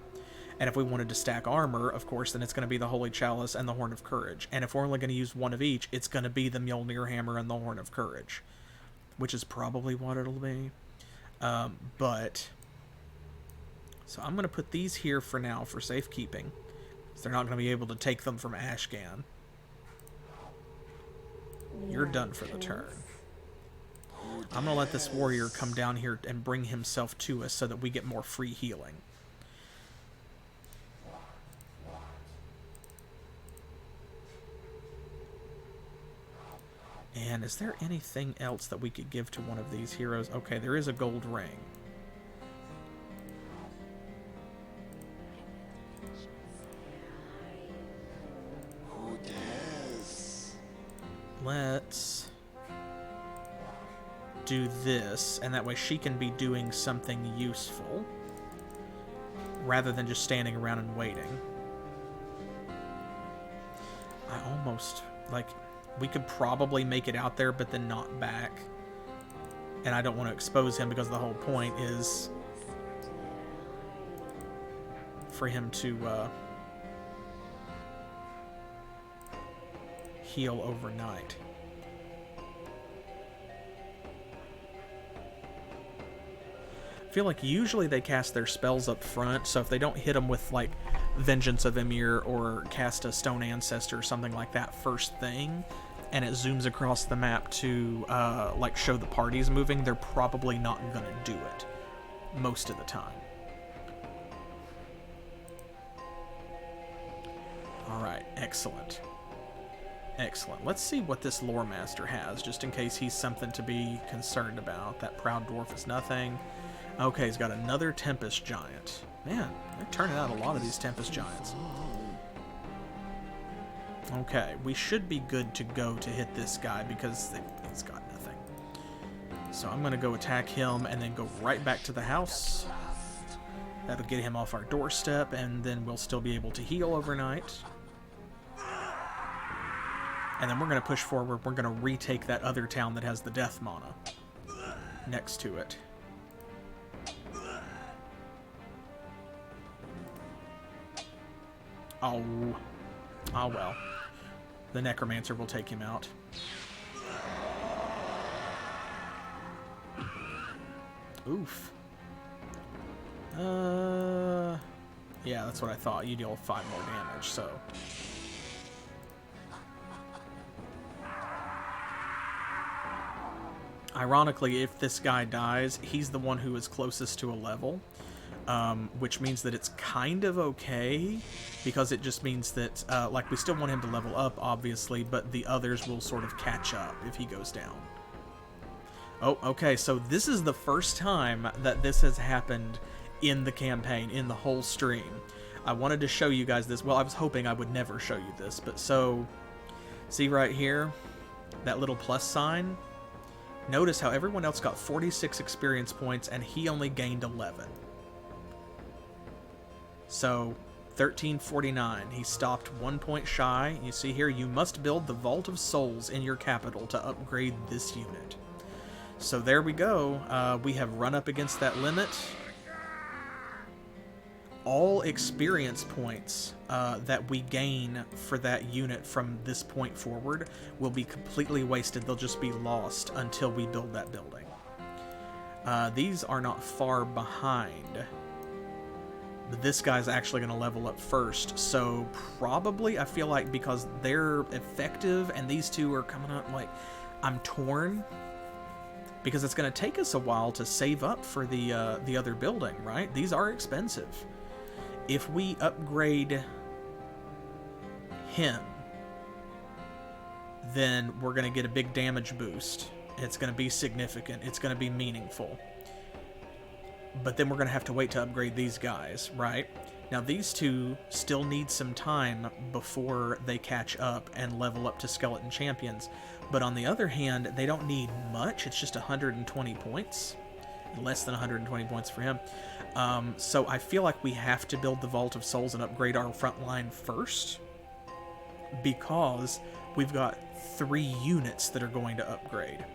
And if we wanted to stack armor, of course, then it's going to be the Holy Chalice and the Horn of Courage. And if we're only going to use one of each, it's going to be the Mjolnir Hammer and the Horn of Courage. Which is probably what it'll be. So I'm going to put these here for now for safekeeping. So they're not going to be able to take them from Ashgan. You're done for the turn. I'm going to let this warrior come down here and bring himself to us so that we get more free healing. And is there anything else that we could give to one of these heroes? Okay, there is a gold ring. Let's do this, and that way she can be doing something useful rather than just standing around and waiting. I almost, like, we could probably make it out there, but then not back. And I don't want to expose him because the whole point is for him to heal overnight. I feel like usually they cast their spells up front, so if they don't hit them with like Vengeance of Emir or cast a Stone Ancestor or something like that first thing, and it zooms across the map to like show the parties moving, they're probably not gonna do it most of the time. Alright, excellent. Excellent. Let's see what this Lore Master has, just in case he's something to be concerned about. That Proud Dwarf is nothing. Okay, he's got another Tempest Giant. Man, they're turning out a lot of these Tempest Giants. Okay, we should be good to go to hit this guy because he's got nothing. So I'm going to go attack him and then go right back to the house. That'll get him off our doorstep, and then we'll still be able to heal overnight. And then we're going to push forward. We're going to retake that other town that has the death mana next to it. Oh well. The Necromancer will take him out. Oof. Yeah, that's what I thought. You deal 5 more damage, so... Ironically, if this guy dies, he's the one who is closest to a level, which means that it's kind of okay, because it just means that, like, we still want him to level up, obviously, but the others will sort of catch up if he goes down. Oh, okay, so this is the first time that this has happened in the campaign, in the whole stream. I wanted to show you guys this. Well, I was hoping I would never show you this, but so, see right here, that little plus sign? Notice how everyone else got 46 experience points and he only gained 11. So, 1349. He stopped 1 point shy. You see here, you must build the Vault of Souls in your capital to upgrade this unit. So there we go. We have run up against that limit. All experience points that we gain for that unit from this point forward will be completely wasted. They'll just be lost until we build that building. These are not far behind. But this guy's actually going to level up first. So probably, I feel like, because they're effective and these two are coming up, like, I'm torn. Because it's going to take us a while to save up for the other building, right? These are expensive. If we upgrade him, then we're going to get a big damage boost. It's going to be significant. It's going to be meaningful. But then we're going to have to wait to upgrade these guys, right? Now, these two still need some time before they catch up and level up to Skeleton Champions. But on the other hand, they don't need much. It's just 120 points. Less than 120 points for him. So I feel like we have to build the Vault of Souls and upgrade our front line first, because we've got 3 units that are going to upgrade.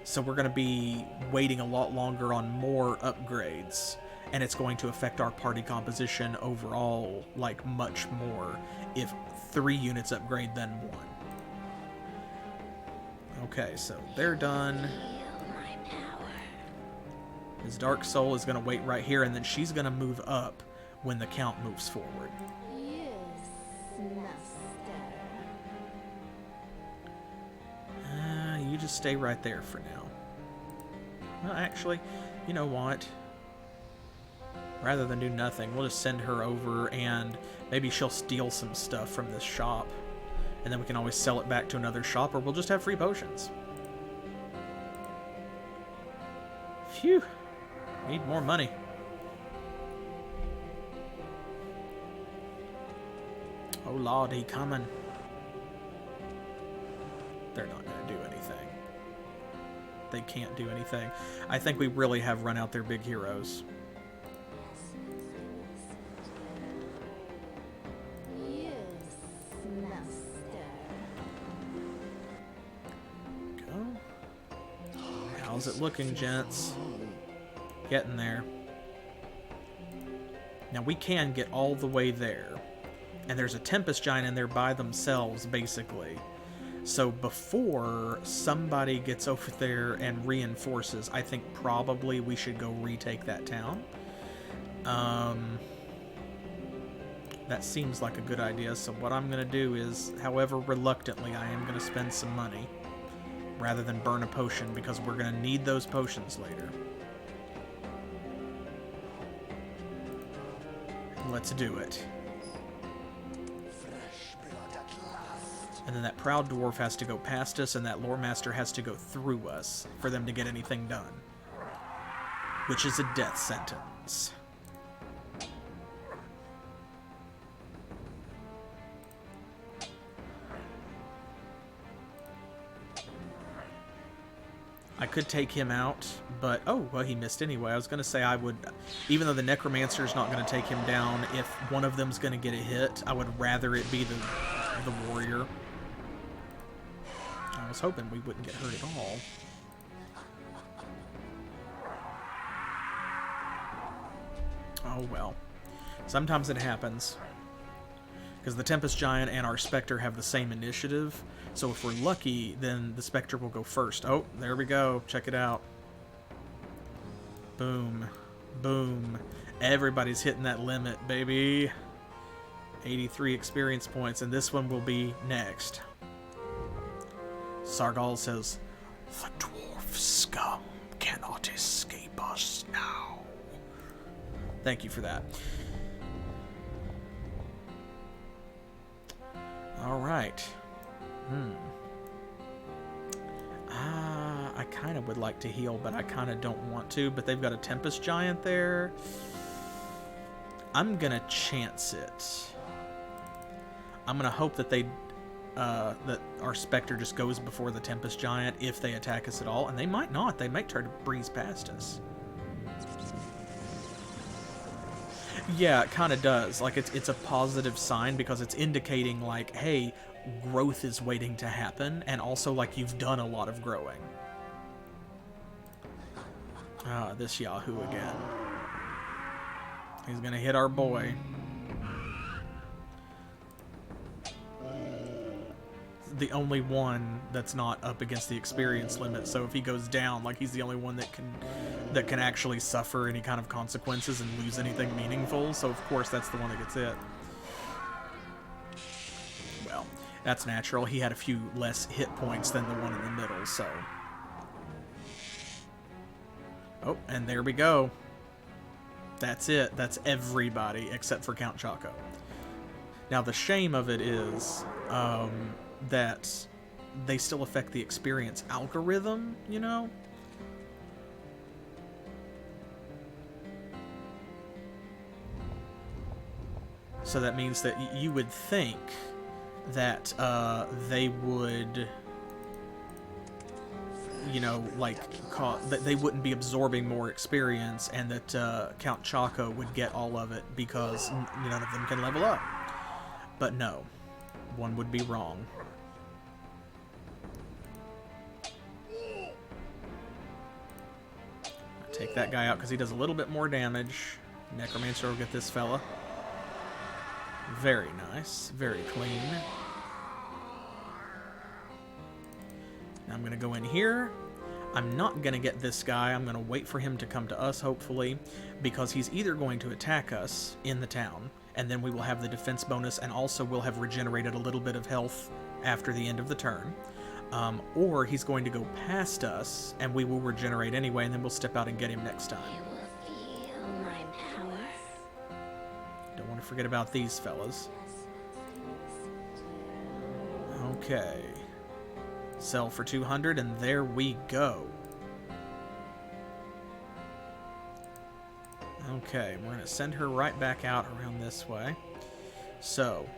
So we're going to be waiting a lot longer on more upgrades, and it's going to affect our party composition overall, like, much more if 3 units upgrade than 1. Okay, so they're done. His Dark Soul is going to wait right here, and then she's going to move up when the Count moves forward. You just stay right there for now. Well, actually, you know what? Rather than do nothing, we'll just send her over, and maybe she'll steal some stuff from this shop. And then we can always sell it back to another shop, or we'll just have free potions. Phew. Need more money. Oh Lord, he coming. They're not going to do anything. They can't do anything. I think we really have run out their big heroes. Go. How's it looking, gents? Getting there. Now we can get all the way there. And there's a Tempest Giant in there by themselves, basically. So before somebody gets over there and reinforces, I think probably we should go retake that town. That seems like a good idea. So what I'm going to do is, however reluctantly, I am going to spend some money rather than burn a potion, because we're going to need those potions later. Let's do it. And then that Proud Dwarf has to go past us, and that Lore Master has to go through us for them to get anything done. Which is a death sentence. I could take him out, but... Oh, well, he missed anyway. I was going to say I would... Even though the Necromancer's not going to take him down, if one of them's going to get a hit, I would rather it be the warrior. I was hoping we wouldn't get hurt at all. Oh, well. Sometimes it happens. Because the Tempest Giant and our Spectre have the same initiative. So if we're lucky, then the Spectre will go first. Oh, there we go. Check it out. Boom. Boom. Everybody's hitting that limit, baby. 83 experience points, and this one will be next. Sargal says, "The dwarf scum cannot escape us now." Thank you for that. Alright. I kind of would like to heal, but I kind of don't want to. But they've got a Tempest Giant there. I'm going to chance it. I'm going to hope that that our Spectre just goes before the Tempest Giant if they attack us at all. And they might not. They might try to breeze past us. Yeah, it kind of does. Like, it's a positive sign because it's indicating, like, hey, growth is waiting to happen, and also, like, you've done a lot of growing. Ah, this Yahoo again. He's gonna hit our boy. The only one that's not up against the experience limit, so if he goes down, like, he's the only one that can actually suffer any kind of consequences and lose anything meaningful, so of course that's the one that gets hit. Well, that's natural. He had a few less hit points than the one in the middle, so... Oh, and there we go. That's it. That's everybody except for Count Choco. Now, the shame of it is that they still affect the experience algorithm, you know? So that means that you would think that they would... you know, like, that they wouldn't be absorbing more experience, and that Count Choco would get all of it because none of them can level up. But no, one would be wrong. Take that guy out because he does a little bit more damage. Necromancer will get this fella. Very nice, very clean. I'm going to go in here. I'm not going to get this guy. I'm going to wait for him to come to us, hopefully, because he's either going to attack us in the town, and then we will have the defense bonus, and also we'll have regenerated a little bit of health after the end of the turn, or he's going to go past us, and we will regenerate anyway, and then we'll step out and get him next time. You will feel my power. Don't want to forget about these fellas. Okay. Sell for 200, and there we go. Okay, we're going to send her right back out around this way. So,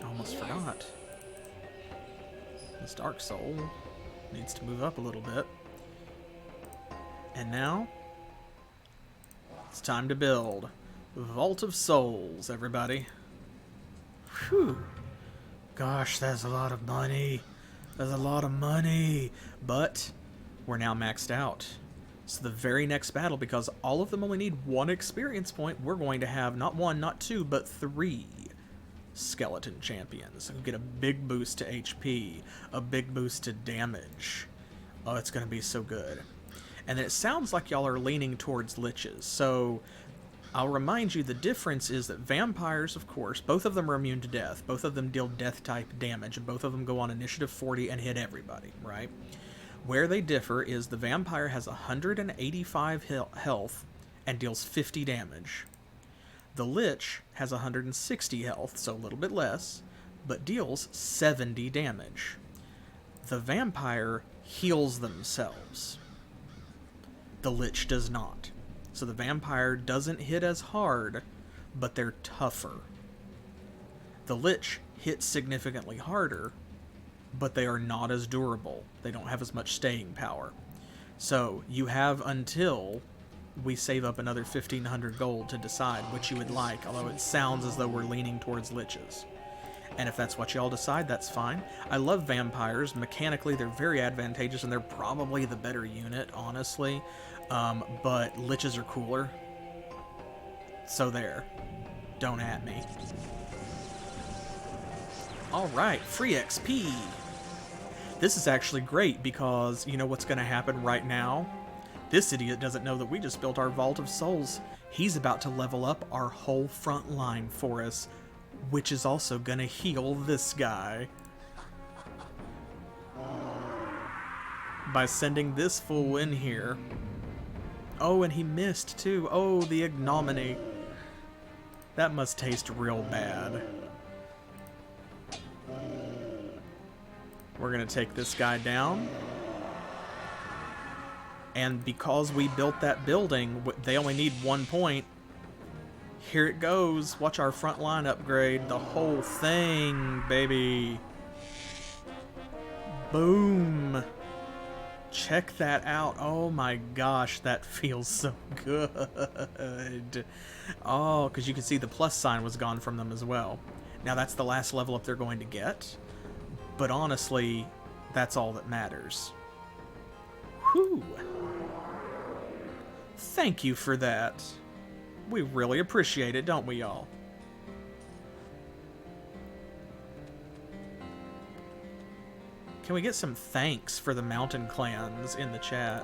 almost forgot. This Dark Soul needs to move up a little bit. And now, it's time to build. Vault of Souls, everybody. Whew. Gosh, that's a lot of money. That's a lot of money. But we're now maxed out. So the very next battle, because all of them only need 1 experience point, we're going to have not 1, not 2, but 3 skeleton champions. We'll get a big boost to HP, a big boost to damage. Oh, it's going to be so good. And then it sounds like y'all are leaning towards liches. So I'll remind you, the difference is that vampires, of course, both of them are immune to death. Both of them deal death-type damage, and both of them go on initiative 40 and hit everybody, right? Where they differ is the vampire has 185 health and deals 50 damage. The lich has 160 health, so a little bit less, but deals 70 damage. The vampire heals themselves. The lich does not. So the vampire doesn't hit as hard, but they're tougher. The lich hits significantly harder, but they are not as durable. They don't have as much staying power. So you have until we save up another 1,500 gold to decide which you would like, although it sounds as though we're leaning towards liches. And if that's what y'all decide, that's fine. I love vampires. Mechanically, they're very advantageous, and they're probably the better unit, honestly. But liches are cooler. So there. Don't at me. Alright, free XP. This is actually great because you know what's going to happen right now? This idiot doesn't know that we just built our Vault of Souls. He's about to level up our whole front line for us, which is also going to heal this guy. By sending this fool in here. Oh, and he missed too. Oh, the ignominy. That must taste real bad. We're going to take this guy down. And because we built that building, they only need 1 point. Here it goes. Watch our front line upgrade. The whole thing, baby. Boom. Check that out. Oh my gosh, that feels so good. Oh, because you can see the plus sign was gone from them as well. Now that's the last level up they're going to get. But honestly, that's all that matters. Whew. Thank you for that. We really appreciate it, don't we, y'all? Can we get some thanks for the mountain clans in the chat?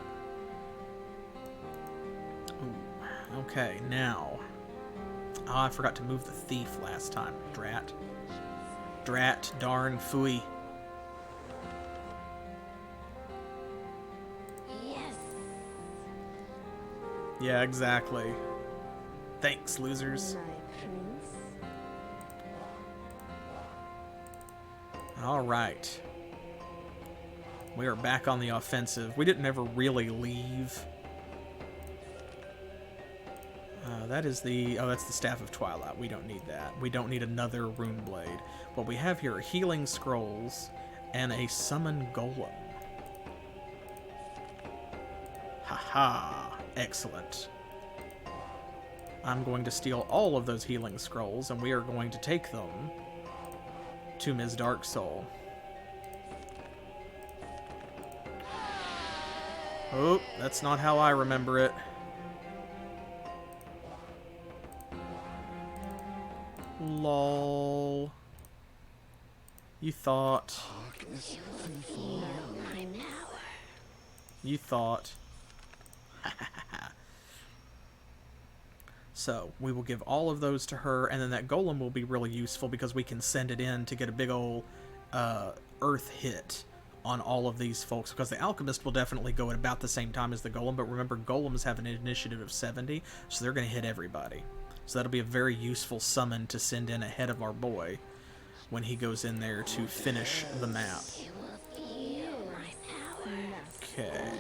Ooh, okay, now. Oh, I forgot to move the thief last time. Drat. Drat, darn, phooey. Yes. Yeah, exactly. Thanks, losers. My prince. Alright. We are back on the offensive. We didn't ever really leave. That is the... Oh, that's the Staff of Twilight. We don't need that. We don't need another Rune Blade. What we have here are Healing Scrolls and a Summon Golem. Haha. Excellent. I'm going to steal all of those Healing Scrolls, and we are going to take them to Ms. Darksoul. Oh, that's not how I remember it. Lol. You thought. Feel my power. You thought. So, we will give all of those to her, and then that golem will be really useful because we can send it in to get a big ol' earth hit on all of these folks, because the alchemist will definitely go at about the same time as the golem, but remember, golems have an initiative of 70, so they're going to hit everybody. So that'll be a very useful summon to send in ahead of our boy when he goes in there to finish the map. You will feel my power. Okay.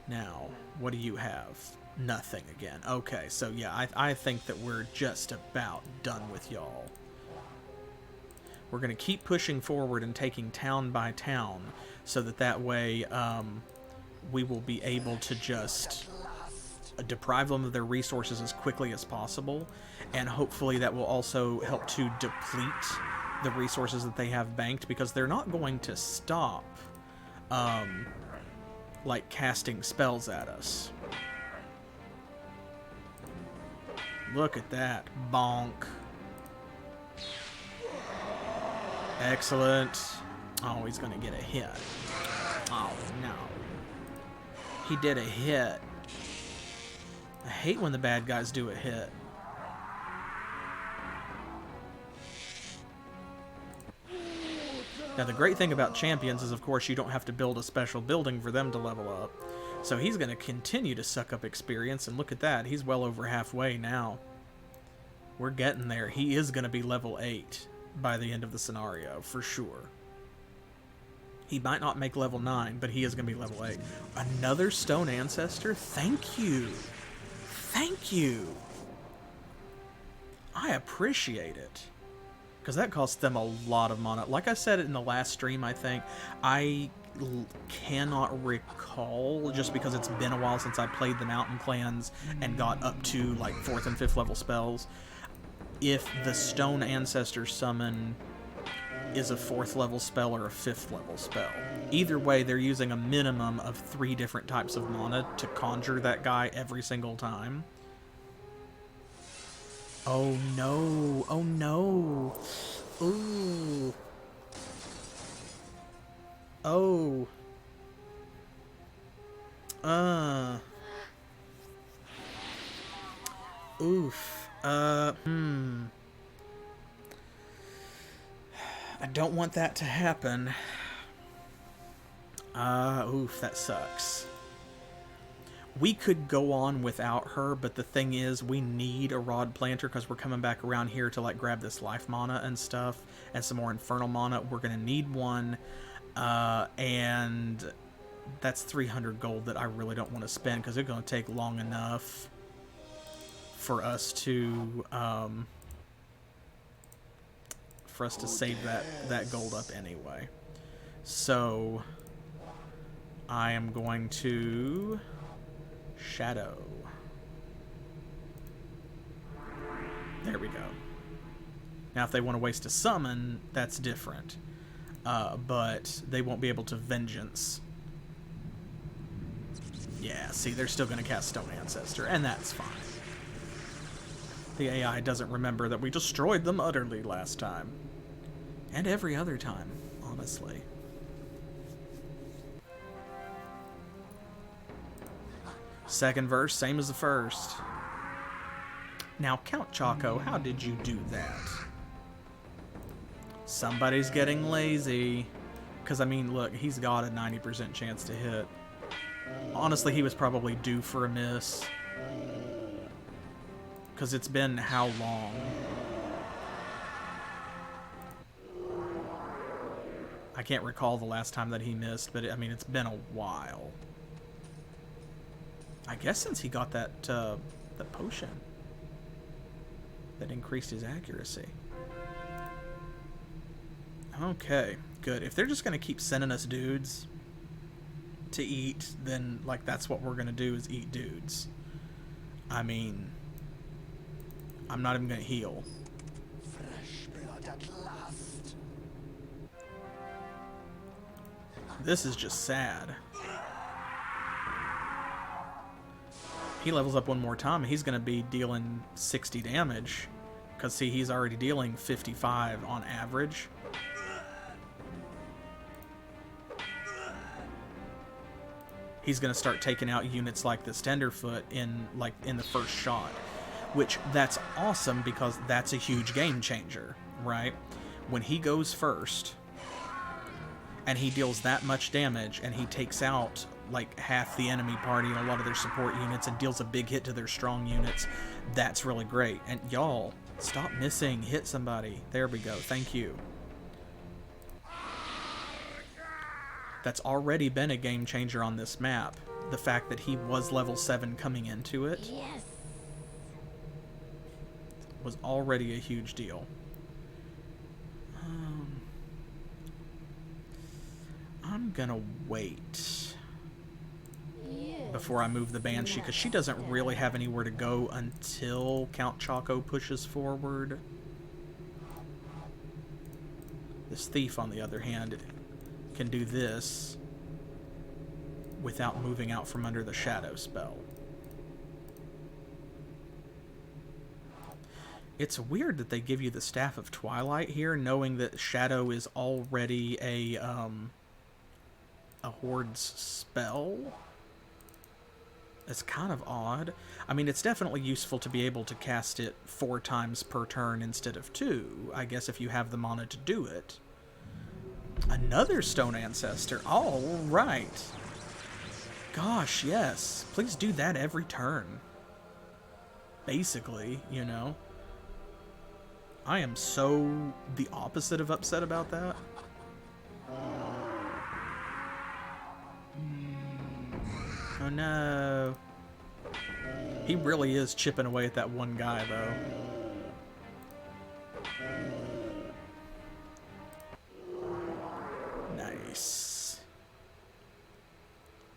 Now, what do you have? Nothing again. Okay, so yeah, I think that we're just about done with y'all. We're going to keep pushing forward and taking town by town so that way we will be able to just deprive them of their resources as quickly as possible, and hopefully that will also help to deplete the resources that they have banked, because they're not going to stop like casting spells at us. Look at that. Bonk. Excellent. Oh, he's gonna get a hit. Oh, no. He did a hit. I hate when the bad guys do a hit. Now, the great thing about champions is, of course, you don't have to build a special building for them to level up. So he's going to continue to suck up experience, and look at that. He's well over halfway now. We're getting there. He is going to be level 8 by the end of the scenario, for sure. He might not make level 9, but he is going to be level 8. Another stone ancestor? Thank you. Thank you. I appreciate it. Because that costs them a lot of mana. Like I said in the last stream, I think, I cannot recall, just because it's been a while since I played the Mountain Clans and got up to like 4th and 5th level spells, if the Stone Ancestor summon is a 4th level spell or a 5th level spell. Either way, they're using a minimum of 3 different types of mana to conjure that guy every single time. Oh no. Oh no. Ooh. Oh. Oof. I don't want that to happen. Oof, that sucks. We could go on without her, but the thing is, we need a rod planter because we're coming back around here to like grab this life mana and stuff, and some more infernal mana. We're gonna need one, and that's 300 gold that I really don't want to spend because it's gonna take long enough for us to save that gold up anyway. So I am going to Shadow. There we go. Now if they want to waste a summon, that's different. But they won't be able to Vengeance. Yeah, see, they're still going to cast Stone Ancestor, and that's fine. The AI doesn't remember that we destroyed them utterly last time. And every other time, honestly. Second verse, same as the first. Now, Count Choco, how did you do that? Somebody's getting lazy. Because, I mean, look, he's got a 90% chance to hit. Honestly, he was probably due for a miss. Because it's been how long? I can't recall the last time that he missed, but I mean, it's been a while. I guess since he got that potion that increased his accuracy. Okay, good. If they're just going to keep sending us dudes to eat, then, like, that's what we're going to do is eat dudes. I mean, I'm not even going to heal. Fresh blood at last. This is just sad. He levels up one more time, and he's going to be dealing 60 damage. Because, see, he's already dealing 55 on average. He's going to start taking out units like this Tenderfoot in the first shot. Which, that's awesome, because that's a huge game changer, right? When he goes first, and he deals that much damage, and he takes out like half the enemy party and a lot of their support units and deals a big hit to their strong units, that's really great. And y'all, stop missing. Hit somebody. There we go. Thank you. That's already been a game changer on this map. The fact that he was level 7 coming into it Yes. was already a huge deal. I'm gonna wait before I move the Banshee, because she doesn't really have anywhere to go until Count Choco pushes forward. This Thief, on the other hand, can do this without moving out from under the Shadow spell. It's weird that they give you the Staff of Twilight here, knowing that Shadow is already a Horde's spell. It's kind of odd. I mean, it's definitely useful to be able to cast it 4 times per turn instead of 2, I guess, if you have the mana to do it. Another Stone Ancestor. All right. Gosh, yes. Please do that every turn. Basically, you know. I am so the opposite of upset about that. Oh no. He really is chipping away at that one guy, though. Nice.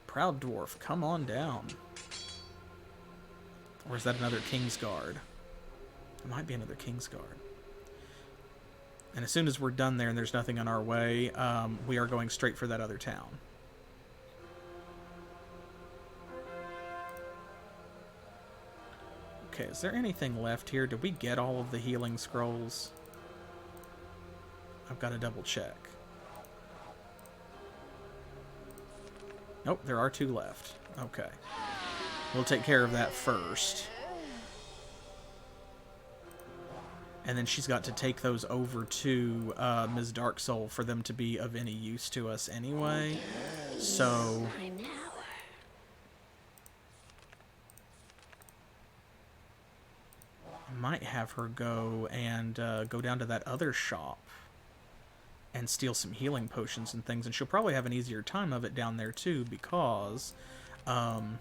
Proud Dwarf, come on down. Or is that another Kingsguard? It might be another Kingsguard. And as soon as we're done there and there's nothing on our way, we are going straight for that other town. Okay, is there anything left here? Did we get all of the healing scrolls? I've got to double check. Nope, there are 2 left. Okay. We'll take care of that first. And then she's got to take those over to Ms. Darksoul for them to be of any use to us anyway. So... My power. I might have her go and go down to that other shop and steal some healing potions and things. And she'll probably have an easier time of it down there too, because... the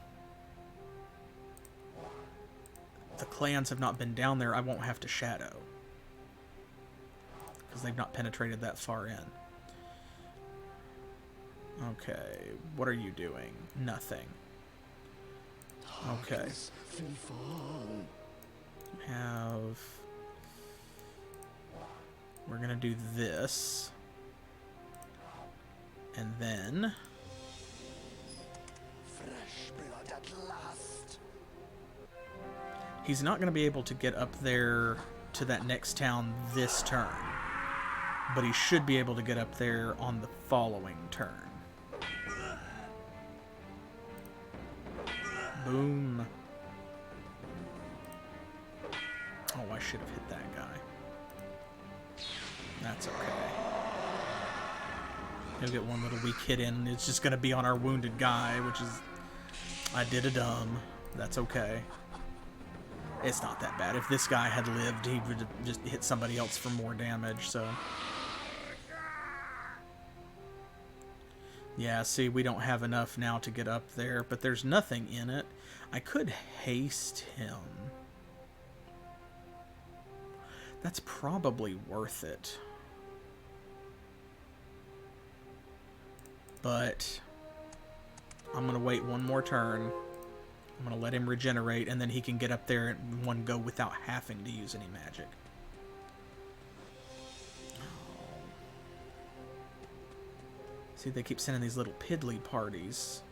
clans have not been down there. I won't have to shadow, because they've not penetrated that far in. Okay, what are you doing? Nothing. Okay. We're gonna do this, and then Fresh blood at last. he's not gonna be able to get up there to that next town this turn, but he should be able to get up there on the following turn. Boom. Oh, I should have hit that guy. That's okay. He'll get one little weak hit in. It's just going to be on our wounded guy, which is... I did a dumb. That's okay. It's not that bad. If this guy had lived, he would have just hit somebody else for more damage, so... Yeah, see, we don't have enough now to get up there, but there's nothing in it. I could haste him. That's probably worth it. But I'm going to wait one more turn. I'm going to let him regenerate, and then he can get up there in one go without having to use any magic. See, they keep sending these little piddly parties.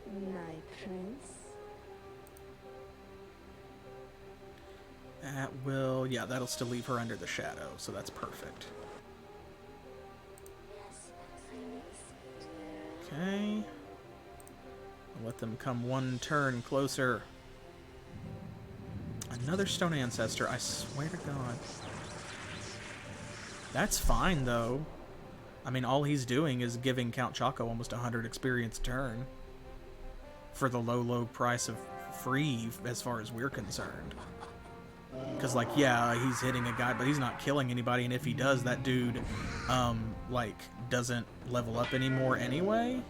My prince. That will... Yeah, that'll still leave her under the shadow, so that's perfect. Okay. I'll let them come one turn closer. Another stone ancestor, I swear to God. That's fine, though. I mean, all he's doing is giving Count Choco almost 100 experience a turn. For the low, low price of free, as far as we're concerned. Because, like, yeah, he's hitting a guy, but he's not killing anybody, and if he does, that dude, like, doesn't level up anymore anyway.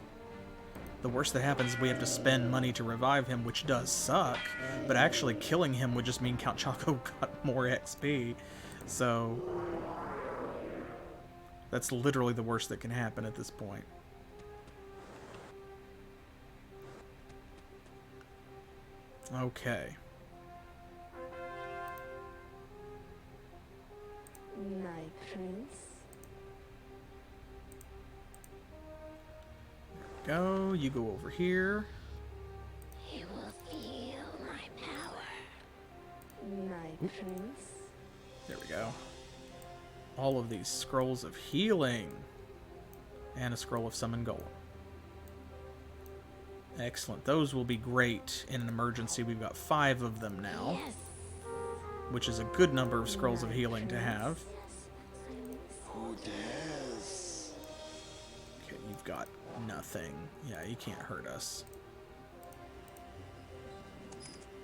The worst that happens is we have to spend money to revive him, which does suck, but actually killing him would just mean Count Choco got more XP, so that's literally the worst that can happen at this point. Okay. My prince. Go, you go over here. You will feel my power. My prince. There we go. All of these scrolls of healing. And a scroll of summon golem. Excellent. Those will be great in an emergency. We've got 5 of them now. Yes. Which is a good number of scrolls of healing to have. Who dares? Okay, you've got nothing. Yeah, you can't hurt us.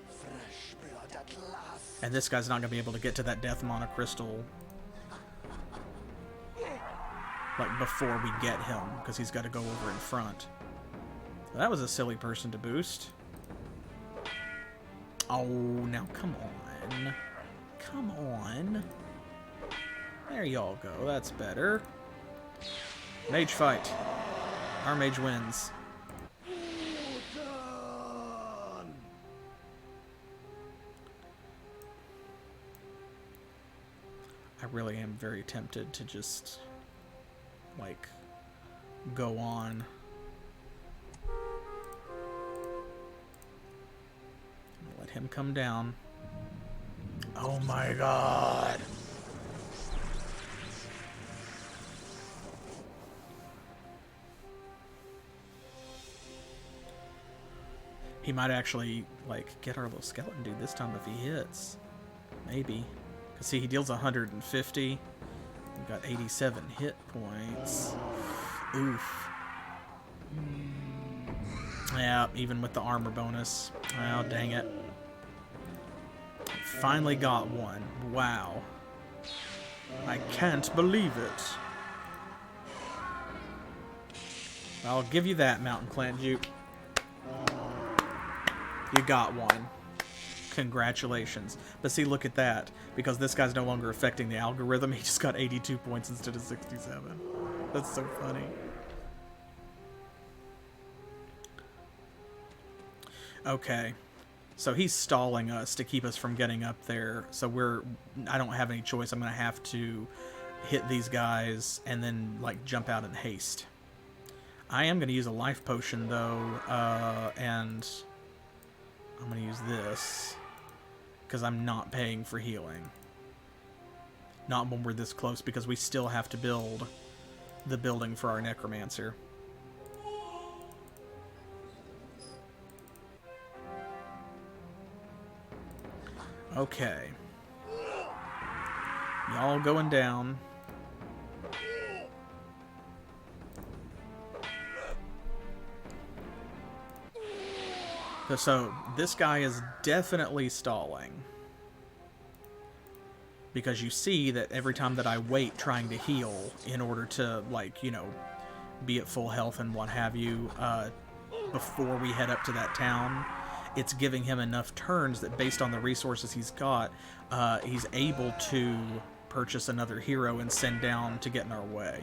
Fresh blood at last. And this guy's not going to be able to get to that death monocrystal like before we get him, because he's got to go over in front. So that was a silly person to boost. Oh, now come on. Come on. There y'all go. That's better. Mage fight. Our mage wins. I really am very tempted to just, like, go on him come down. Oh my god. He might actually, like, get our little skeleton dude this time if he hits. Maybe. Because, see, he deals 150. We've got 87 hit points. Oof. Yeah, even with the armor bonus. Oh, dang it. Finally got one. Wow. I can't believe it. I'll give you that, Mountain Clan Juke. You got one. Congratulations. But see, look at that. Because this guy's no longer affecting the algorithm, he just got 82 points instead of 67. That's so funny. Okay. So he's stalling us to keep us from getting up there. So I don't have any choice. I'm going to have to hit these guys and then, like, jump out in haste. I am going to use a life potion, though, and I'm going to use this because I'm not paying for healing. Not when we're this close, because we still have to build the building for our necromancer. Okay. Y'all going down. So, this guy is definitely stalling. Because you see that every time that I wait trying to heal in order to, like, you know, be at full health and what have you, before we head up to that town, it's giving him enough turns that based on the resources he's got, he's able to purchase another hero and send down to get in our way.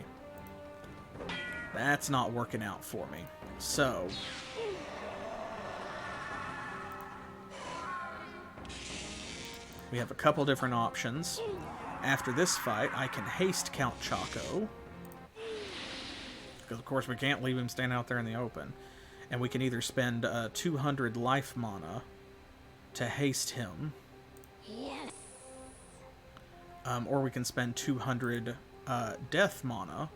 That's not working out for me. So, we have a couple different options. After this fight, I can haste Count Choco. Because, of course, we can't leave him standing out there in the open. And we can either spend 200 life mana to haste him. Yes. Or we can spend 200 death mana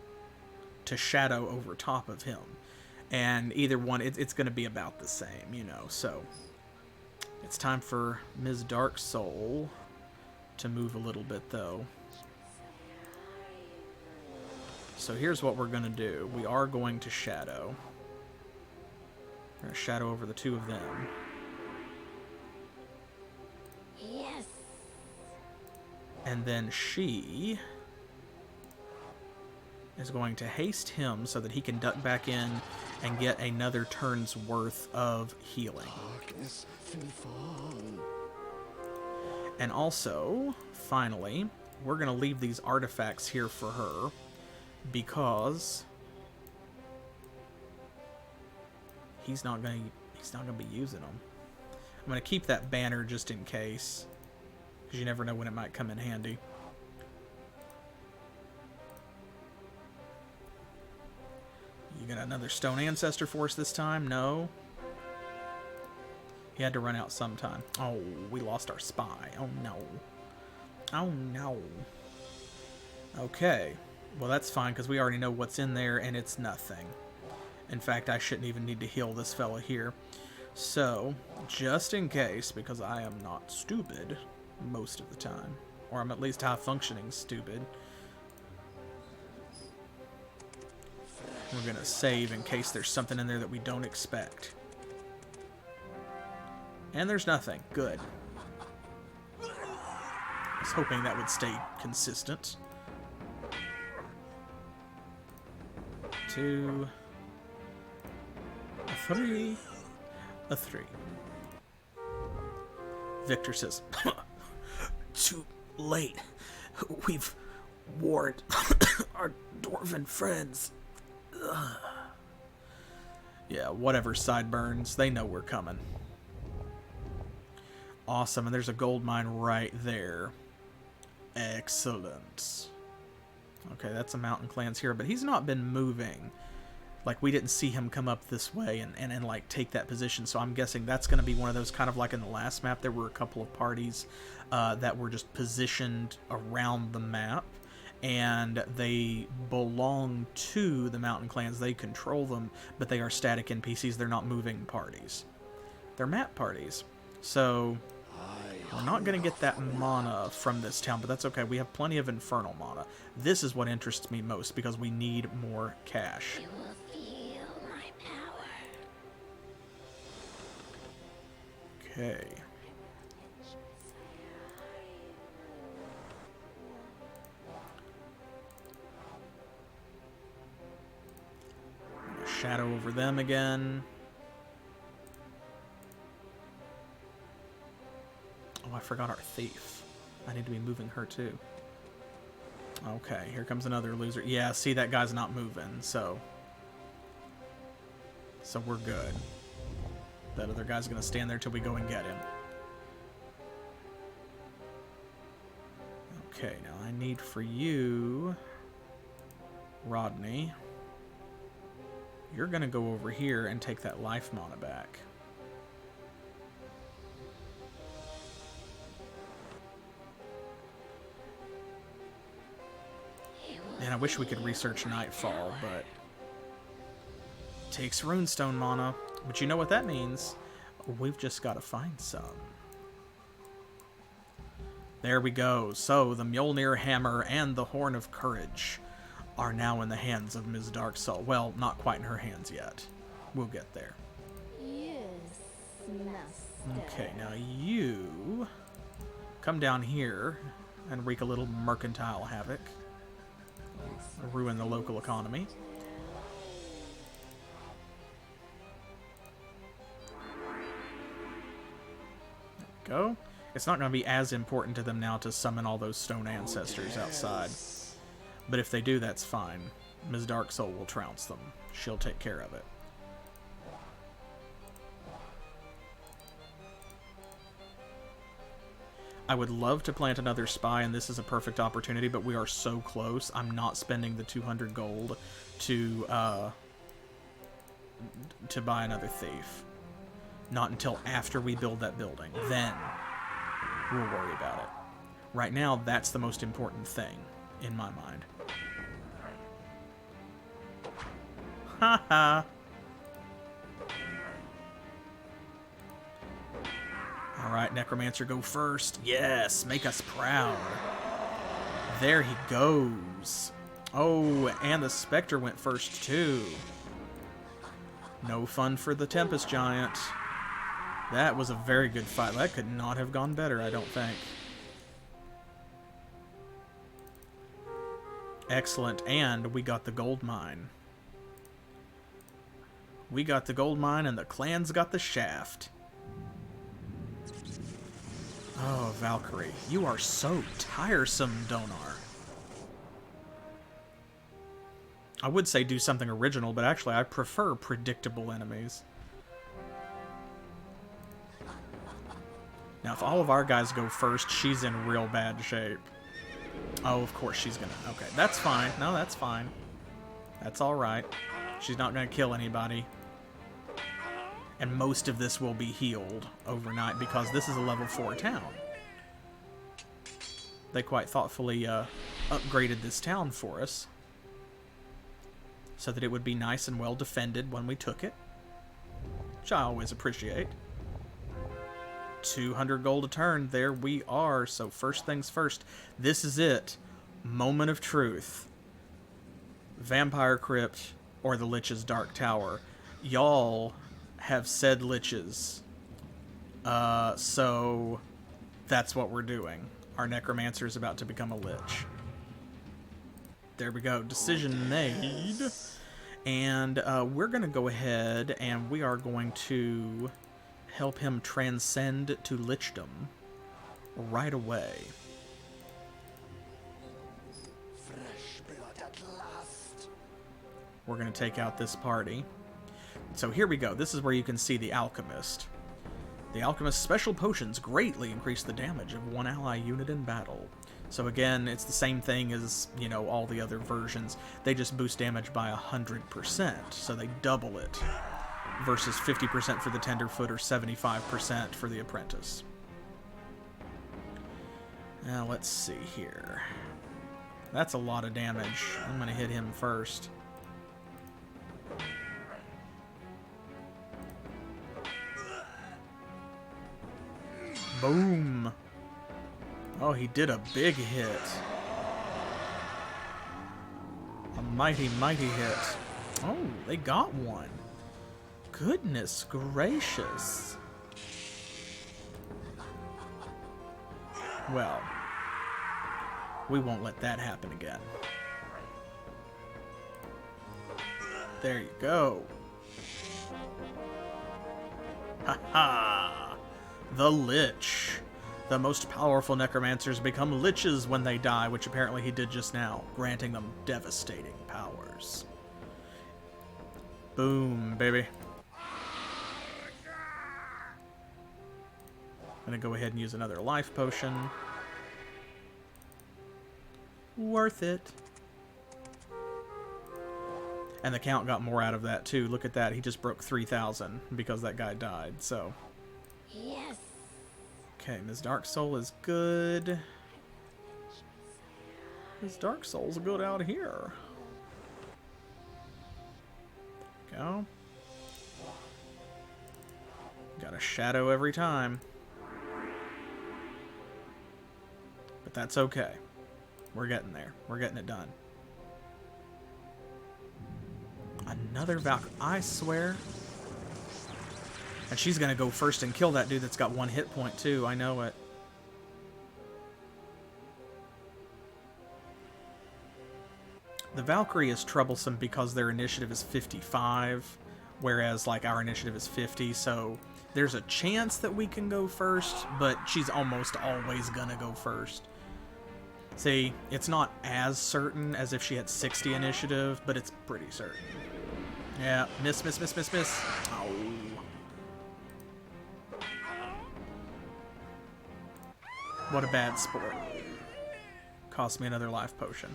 to shadow over top of him. And either one, it's going to be about the same, you know. So, it's time for Ms. Dark Soul to move a little bit, though. So here's what we're going to do. We are going to shadow. We're going to shadow over the two of them. Yes. And then she is going to haste him so that he can duck back in and get another turn's worth of healing. Darkness will fall. And also, finally, we're going to leave these artifacts here for her because he's not going to be using them. I'm going to keep that banner just in case, because you never know when it might come in handy. You got another stone ancestor for us this time? No. He had to run out sometime. Oh, we lost our spy. Oh, no. Oh, no. Okay. Well, that's fine, because we already know what's in there, and it's nothing. In fact, I shouldn't even need to heal this fella here. So, just in case, because I am not stupid most of the time, or I'm at least high-functioning stupid, we're going to save in case there's something in there that we don't expect. And there's nothing. Good. I was hoping that would stay consistent. 2, a 3, a 3. Victor says, too late. We've warned our dwarven friends. Ugh. Yeah, whatever, sideburns. They know we're coming. Awesome, and there's a gold mine right there. Excellent. Okay, that's a mountain clan's here, but he's not been moving. Like, we didn't see him come up this way and like, take that position. So I'm guessing that's going to be one of those, kind of like in the last map, there were a couple of parties that were just positioned around the map. And they belong to the mountain clans. They control them, but they are static NPCs. They're not moving parties. They're map parties. So we're not going to get that mana from this town, but that's okay. We have plenty of infernal mana. This is what interests me most, because we need more cash. You will feel my power. Okay. Shadow over them again. Oh, I forgot our thief. I need to be moving her too. Okay, here comes another loser. Yeah, see, that guy's not moving, so we're good. That other guy's gonna stand there till we go and get him. Okay, now I need for you, Rodney. You're gonna go over here and take that life mana back. And I wish we could research Nightfall, but it takes runestone mana. But you know what that means? We've just got to find some. There we go. So the Mjolnir Hammer and the Horn of Courage are now in the hands of Ms. Darksoul. Well, not quite in her hands yet. We'll get there. Yes, master. Okay, now you come down here and wreak a little mercantile havoc. Ruin the local economy. There we go. It's not going to be as important to them now to summon all those stone ancestors outside. But if they do, that's fine. Ms. Darksoul will trounce them. She'll take care of it. I would love to plant another spy, and this is a perfect opportunity, but we are so close. I'm not spending the 200 gold to buy another thief. Not until after we build that building. Then we'll worry about it. Right now, that's the most important thing in my mind. Haha. Alright, Necromancer, go first. Yes, make us proud. There he goes. Oh, and the Spectre went first, too. No fun for the Tempest Giant. That was a very good fight. That could not have gone better, I don't think. Excellent, and we got the gold mine. We got the gold mine, and the clans got the shaft. Oh, Valkyrie, you are so tiresome, Donar. I would say do something original, but actually I prefer predictable enemies. Now, if all of our guys go first, she's in real bad shape. Oh, of course she's gonna... Okay, that's fine. No, that's fine. That's alright. She's not gonna kill anybody. And most of this will be healed overnight because this is a level 4 town. They quite thoughtfully upgraded this town for us so that it would be nice and well defended when we took it, which I always appreciate. 200 gold a turn, there we are. So first things first, this is it. Moment of truth. Vampire Crypt or the Lich's Dark Tower. Y'all have said liches. So that's what we're doing. Our Necromancer is about to become a lich. There we go. Decision made. And we're going to go ahead and we are going to help him transcend to lichdom right away. Fresh blood at last. We're going to take out this party. So here we go. This is where you can see the Alchemist. The Alchemist's special potions greatly increase the damage of one ally unit in battle. So again, it's the same thing as, you know, all the other versions. They just boost damage by 100%, so they double it, versus 50% for the Tenderfoot or 75% for the Apprentice. Now, let's see here. That's a lot of damage. I'm going to hit him first. Boom. Oh, he did a big hit. A mighty, mighty hit. Oh, they got one. Goodness gracious. Well, we won't let that happen again. There you go. Ha ha! The Lich. The most powerful necromancers become liches when they die, which apparently he did just now, granting them devastating powers. Boom, baby. I'm gonna go ahead and use another life potion. Worth it. And the Count got more out of that too. Look at that, he just broke 3,000 because that guy died, so. Yes. Okay, Ms. Dark Soul is good. Ms. Dark Soul's good out here. Go. Got a shadow every time. But that's okay. We're getting there. We're getting it done. Another Valkyrie. I swear. And she's gonna go first and kill that dude that's got 1 hit point too. I know it. The Valkyrie is troublesome because their initiative is 55, whereas like our initiative is 50, so there's a chance that we can go first, but she's almost always gonna go first. See, it's not as certain as if she had 60 initiative, but it's pretty certain. Yeah, miss, miss, miss, miss, miss. Oh. What a bad sport. Cost me another life potion.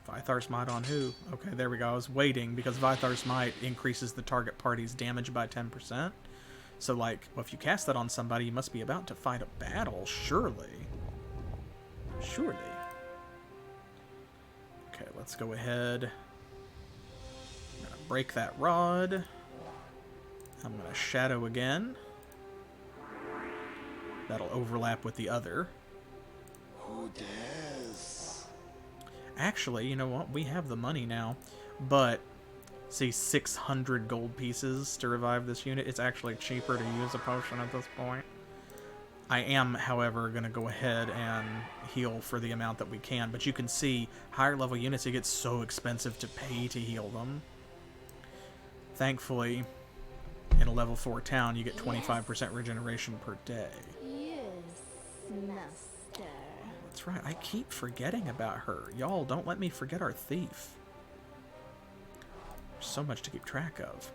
Vythar's Might on who? Okay, there we go. I was waiting because Vythar's Might increases the target party's damage by 10%. So, like, well, if you cast that on somebody, you must be about to fight a battle, surely. Surely. Okay, let's go ahead. I'm gonna break that rod. I'm gonna shadow again. That'll overlap with the other. Who dares? Actually, you know what? We have the money now, but see, 600 gold pieces to revive this unit. It's actually cheaper to use a potion at this point. I am, however, going to go ahead and heal for the amount that we can, but you can see higher level units, it gets so expensive to pay to heal them. Thankfully, in a level 4 town, you get 25% regeneration per day. Yes, master. That's right, I keep forgetting about her. Y'all, don't let me forget our thief. There's so much to keep track of.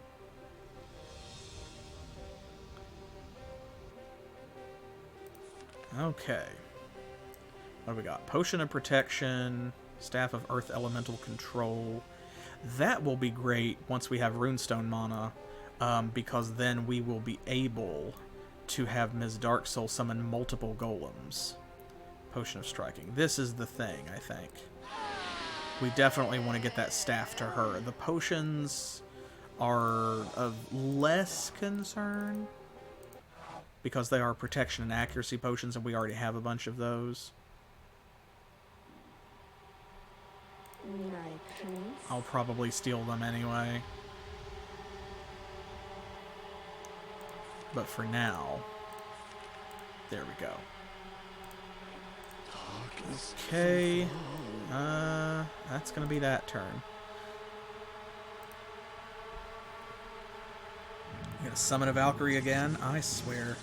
Okay. What do we got? Potion of Protection, Staff of Earth Elemental Control. That will be great once we have Runestone mana, because then we will be able to have Ms. Darksoul summon multiple golems. Potion of Striking. This is the thing, I think. We definitely want to get that staff to her. The potions are of less concern, because they are protection and accuracy potions, and we already have a bunch of those. My prince. I'll probably steal them anyway. But for now, there we go. Okay, that's gonna be that turn. You gonna summon a Valkyrie again? I swear.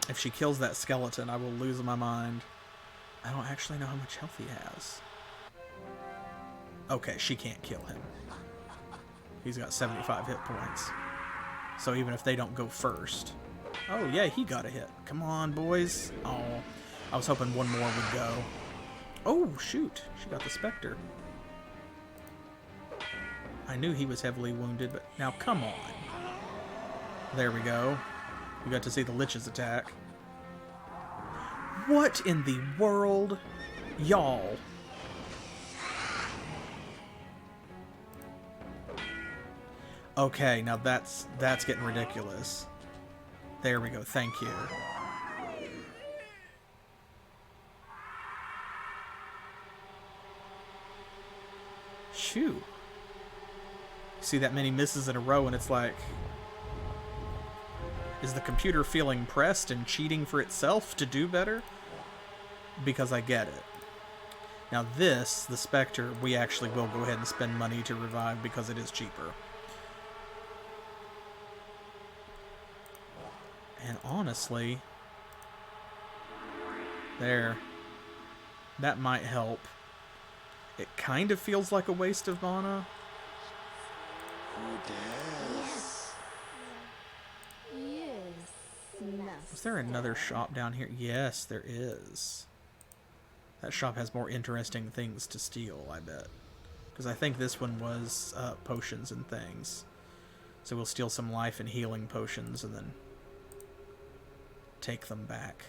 If she kills that skeleton, I will lose my mind. I don't actually know how much health he has. Okay, she can't kill him. He's got 75 hit points. So even if they don't go first... Oh, yeah, he got a hit. Come on, boys. Oh, I was hoping one more would go. Oh, shoot. She got the Spectre. I knew he was heavily wounded, but now come on. There we go. We got to see the Lich's attack. What in the world? Y'all. Okay, now that's getting ridiculous. There we go, thank you. Shoo. See that many misses in a row and it's like... Is the computer feeling pressed and cheating for itself to do better? Because I get it. Now this, the Spectre, we actually will go ahead and spend money to revive because it is cheaper. And honestly... There. That might help. It kind of feels like a waste of mana. Is there another shop down here? Yes, there is. That shop has more interesting things to steal, I bet. Because I think this one was potions and things. So we'll steal some life and healing potions and then take them back.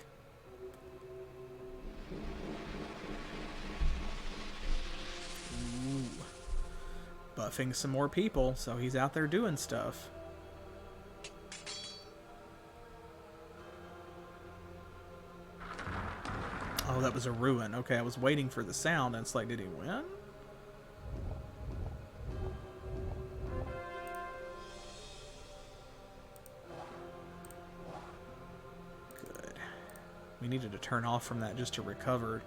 Ooh. Buffing some more people, so he's out there doing stuff. Oh, that was a ruin. Okay, I was waiting for the sound, and it's like, did he win? Good. We needed to turn off from that just to recover,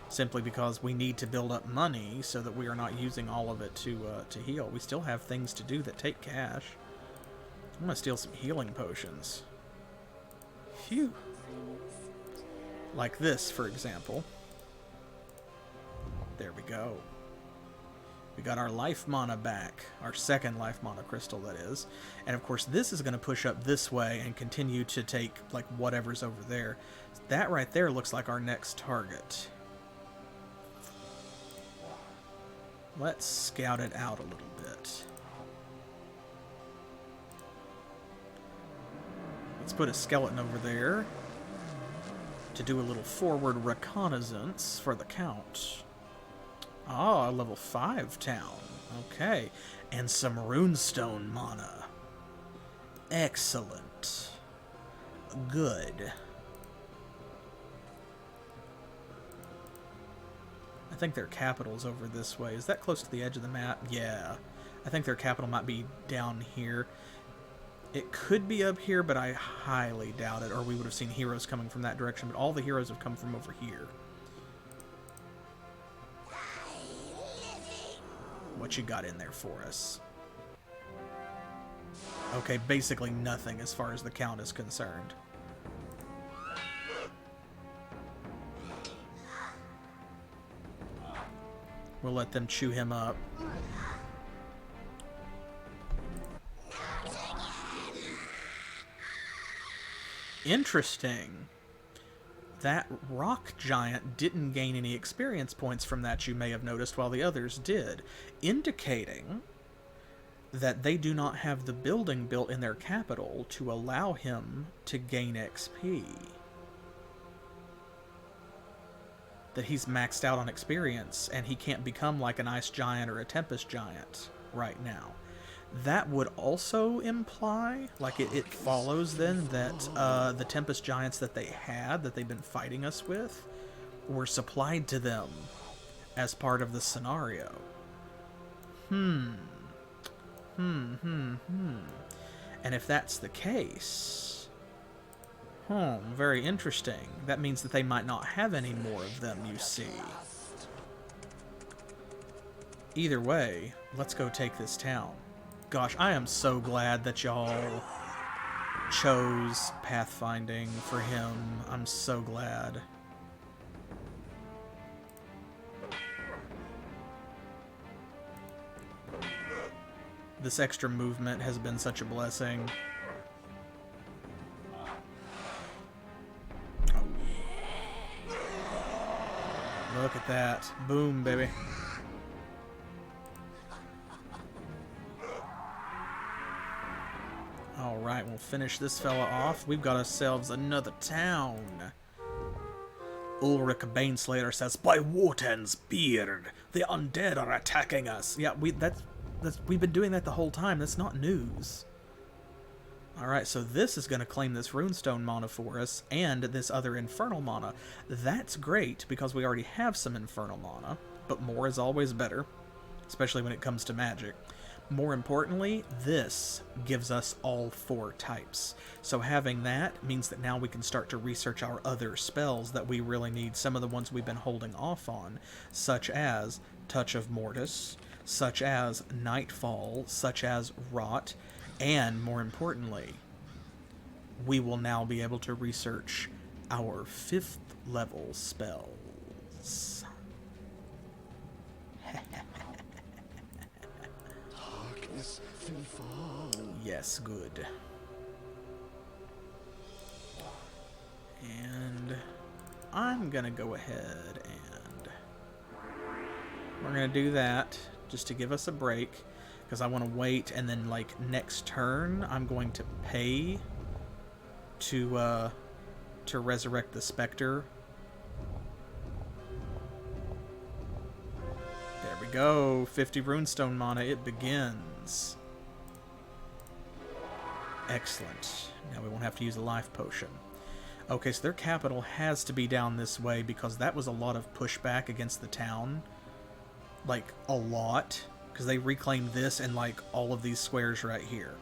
simply because we need to build up money so that we are not using all of it to heal. We still have things to do that take cash. I'm gonna steal some healing potions. Phew. Like this, for example. There we go. We got our life mana back. Our second life mana crystal, that is. And of course, this is going to push up this way and continue to take, like, whatever's over there. That right there looks like our next target. Let's scout it out a little bit. Let's put a skeleton over there to do a little forward reconnaissance for the Count. Ah, a level 5 town. Okay. And some runestone mana. Excellent. Good. I think their capital's over this way. Is that close to the edge of the map? Yeah. I think their capital might be down here. It could be up here, but I highly doubt it, or we would have seen heroes coming from that direction, but all the heroes have come from over here. What you got in there for us? Okay, basically nothing as far as the Count is concerned. We'll let them chew him up. Interesting. That rock giant didn't gain any experience points from that, you may have noticed, while the others did, indicating that they do not have the building built in their capital to allow him to gain XP. That he's maxed out on experience, and he can't become like an ice giant or a tempest giant right now. That would also imply, like it follows then, that the Tempest Giants that they had, that they've been fighting us with, were supplied to them as part of the scenario. And if that's the case, very interesting. That means that they might not have any more of them, you see. Either way, let's go take this town. Gosh, I am so glad that y'all chose pathfinding for him. I'm so glad. This extra movement has been such a blessing. Look at that. Boom, baby. Alright, we'll finish this fella off. We've got ourselves another town. Ulrich Baneslayer says, "By Wotan's beard, the undead are attacking us." Yeah, we've been doing that the whole time. That's not news. Alright, so this is going to claim this runestone mana for us, and this other infernal mana. That's great, because we already have some infernal mana, but more is always better, especially when it comes to magic. More importantly, this gives us all 4 types. So having that means that now we can start to research our other spells that we really need, some of the ones we've been holding off on, such as Touch of Mortis, such as Nightfall, such as Rot, and more importantly, we will now be able to research our 5th level spells. Darkness will fall. Yes, good. And I'm gonna go ahead and we're gonna do that just to give us a break, because I want to wait, and then like next turn I'm going to pay to resurrect the Spectre. There we go. 50 runestone mana. It begins. Excellent. Now we won't have to use a life potion. Okay, so their capital has to be down this way, because that was a lot of pushback against the town. Like, a lot. Because they reclaimed this and, like, all of these squares right here.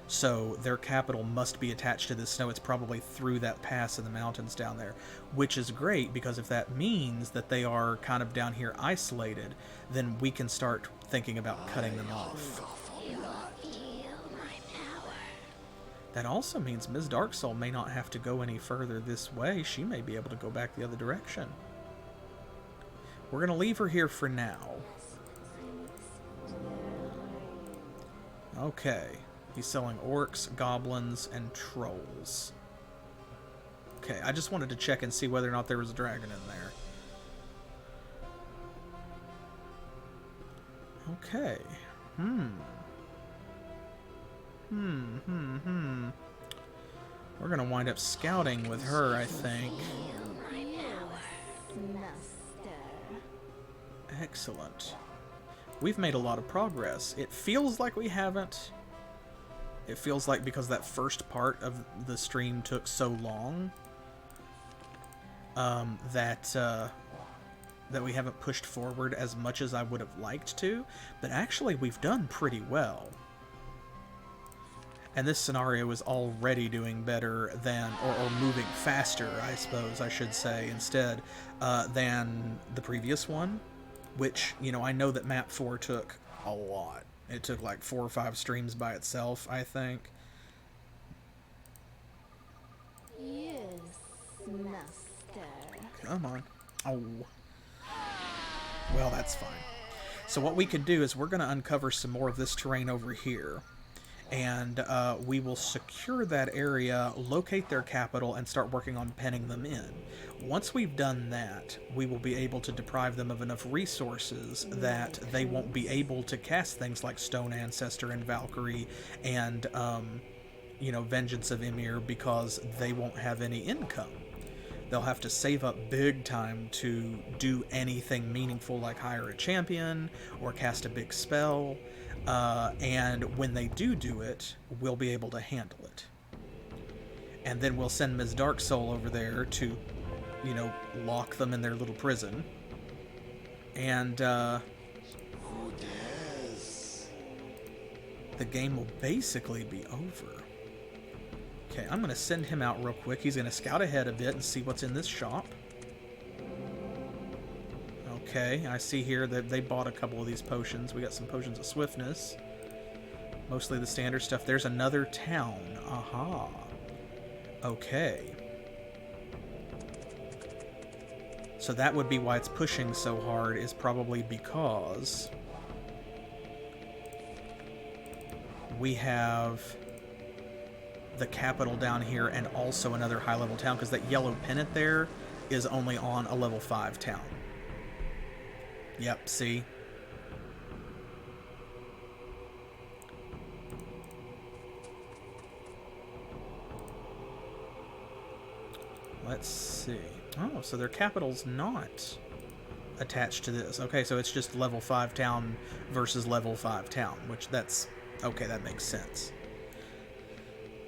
So their capital must be attached to this snow. It's probably through that pass in the mountains down there. Which is great, because if that means that they are kind of down here isolated, then we can start thinking about cutting them off. You will feel my power. That also means Ms. Darksoul may not have to go any further this way. She may be able to go back the other direction. We're going to leave her here for now. Okay. He's selling orcs, goblins, and trolls. Okay, I just wanted to check and see whether or not there was a dragon in there. Okay. We're gonna wind up scouting with her, I think. Feel my power. Excellent. We've made a lot of progress. It feels like we haven't. It feels like because that first part of the stream took so long, that we haven't pushed forward as much as I would have liked to, but actually we've done pretty well. And this scenario is already doing better than, or moving faster, I suppose I should say, instead, than the previous one, which, you know, I know that map 4 took a lot. It took like 4 or 5 streams by itself, I think. Yes, master. Come on. Oh. Well, that's fine. So what we can do is we're going to uncover some more of this terrain over here. And we will secure that area, locate their capital, and start working on penning them in. Once we've done that, we will be able to deprive them of enough resources that they won't be able to cast things like Stone Ancestor and Valkyrie and, you know, Vengeance of Ymir, because they won't have any income. They'll have to save up big time to do anything meaningful, like hire a champion or cast a big spell. And when they do it, we'll be able to handle it. And then we'll send Ms. Darksoul over there to, you know, lock them in their little prison. And, Who dares? the game will basically be over. Okay, I'm going to send him out real quick. He's going to scout ahead a bit and see what's in this shop. Okay, I see here that they bought a couple of these potions. We got some potions of swiftness. Mostly the standard stuff. There's another town. Aha. Okay. So that would be why it's pushing so hard, is probably because we have the capital down here and also another high-level town, because that yellow pennant there is only on a level 5 town. Yep, see? Let's see. Oh, so their capital's not attached to this. Okay, so it's just level 5 town versus level 5 town, which that's... okay, that makes sense.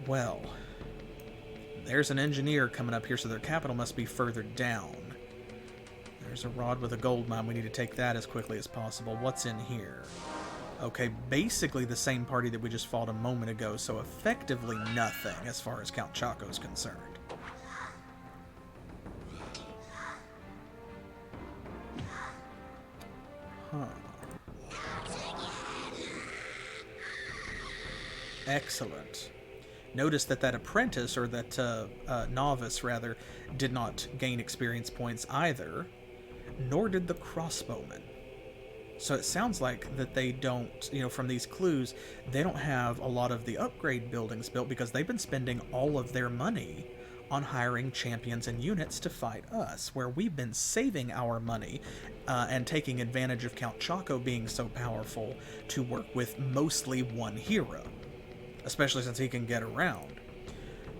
Well, there's an engineer coming up here, so their capital must be further down. There's a rod with a gold mine. We need to take that as quickly as possible. What's in here? Okay, basically the same party that we just fought a moment ago, so effectively nothing as far as Count Choco is concerned. Huh. Excellent. Notice that that apprentice, or that novice, rather, did not gain experience points either, nor did the crossbowman. So it sounds like that they don't, you know, from these clues, they don't have a lot of the upgrade buildings built because they've been spending all of their money on hiring champions and units to fight us, where we've been saving our money and taking advantage of Count Choco being so powerful to work with mostly one hero, especially since he can get around.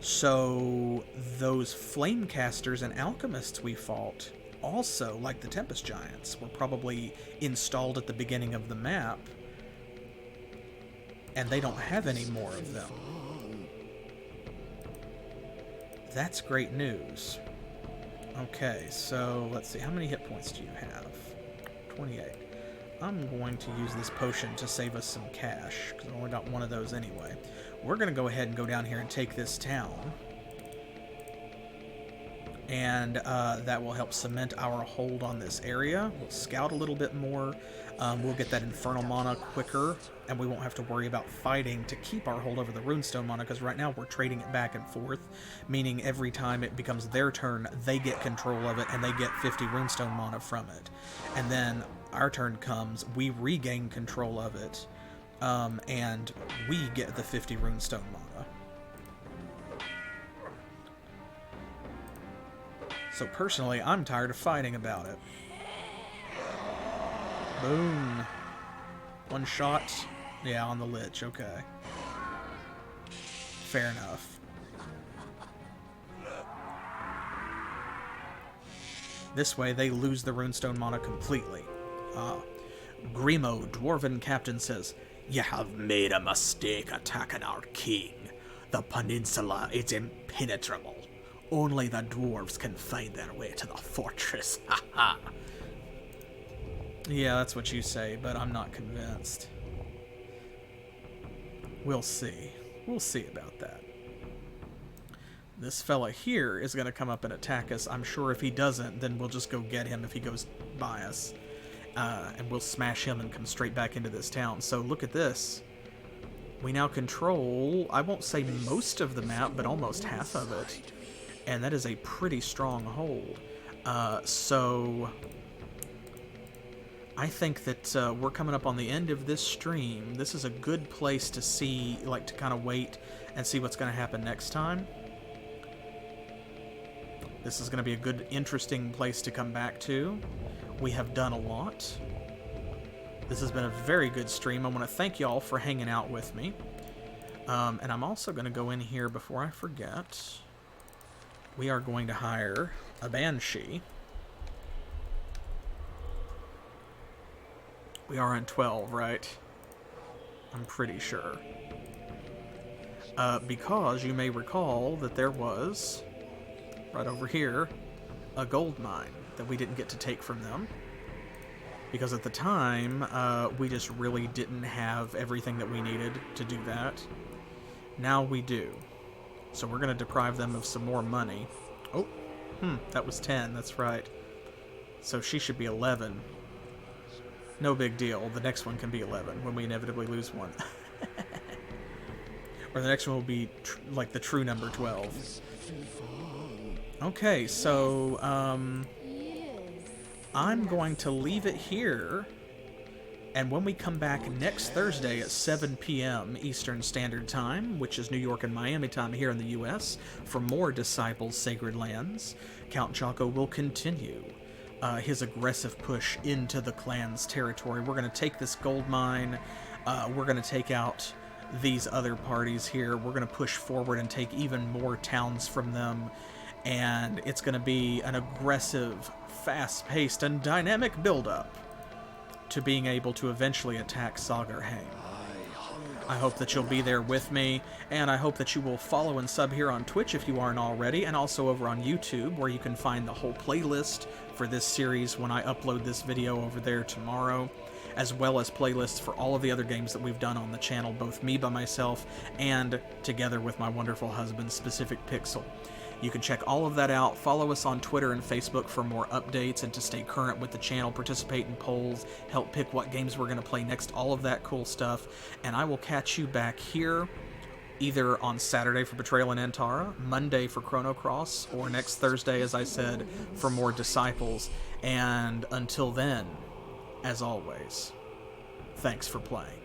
So those flame casters and alchemists we fought, also, like the Tempest Giants, were probably installed at the beginning of the map, and they don't have any more of them. That's great news. Okay, so let's see. How many hit points do you have? 28. I'm going to use this potion to save us some cash, because I only got one of those anyway. We're going to go ahead and go down here and take this town. And that will help cement our hold on this area. We'll scout a little bit more. We'll get that infernal mana quicker, and we won't have to worry about fighting to keep our hold over the runestone mana, because right now we're trading it back and forth, meaning every time it becomes their turn, they get control of it, and they get 50 runestone mana from it. And then our turn comes, we regain control of it, and we get the 50 runestone mana. So personally, I'm tired of fighting about it. Boom. One shot. Yeah, on the lich. Okay. Fair enough. This way, they lose the runestone mana completely. Grimo, Dwarven Captain, says, "You have made a mistake attacking our king. The peninsula is impenetrable. Only the dwarves can find their way to the fortress. Ha ha." Yeah, that's what you say, but I'm not convinced. We'll see. We'll see about that. This fella here is going to come up and attack us. I'm sure if he doesn't, then we'll just go get him if he goes by us. And we'll smash him and come straight back into this town. So look at this. We now control, I won't say most of the map, but almost half of it. And that is a pretty strong hold. So I think that we're coming up on the end of this stream. This is a good place to see, like, to kind of wait and see what's going to happen next time. This is going to be a good, interesting place to come back to. We have done a lot. This has been a very good stream. I want to thank y'all for hanging out with me. And I'm also going to go in here before I forget. We are going to hire a Banshee. We are on 12, right? I'm pretty sure. Because you may recall that there was, right over here, a gold mine that we didn't get to take from them. Because at the time, we just really didn't have everything that we needed to do that. Now we do. So we're going to deprive them of some more money. Oh, that was 10, that's right. So she should be 11. No big deal. The next one can be 11 when we inevitably lose one. Or the next one will be like the true number 12. Okay, so I'm going to leave it here And when we come back next Thursday at 7 p.m. Eastern Standard Time, which is New York and Miami time here in the U.S., for more Disciples Sacred Lands, Count Choco will continue his aggressive push into the clan's territory. We're going to take this gold mine. We're going to take out these other parties here. We're going to push forward and take even more towns from them. And it's going to be an aggressive, fast-paced, and dynamic build-up to being able to eventually attack Sagarheim. I hope that you'll be there with me, and I hope that you will follow and sub here on Twitch if you aren't already, and also over on YouTube, where you can find the whole playlist for this series when I upload this video over there tomorrow, as well as playlists for all of the other games that we've done on the channel, both me by myself and together with my wonderful husband, Specific Pixel. You can check all of that out. Follow us on Twitter and Facebook for more updates and to stay current with the channel, participate in polls, help pick what games we're going to play next, all of that cool stuff. And I will catch you back here either on Saturday for Betrayal and Antara, Monday for Chrono Cross, or next Thursday, as I said, for more Disciples. And until then, as always, thanks for playing.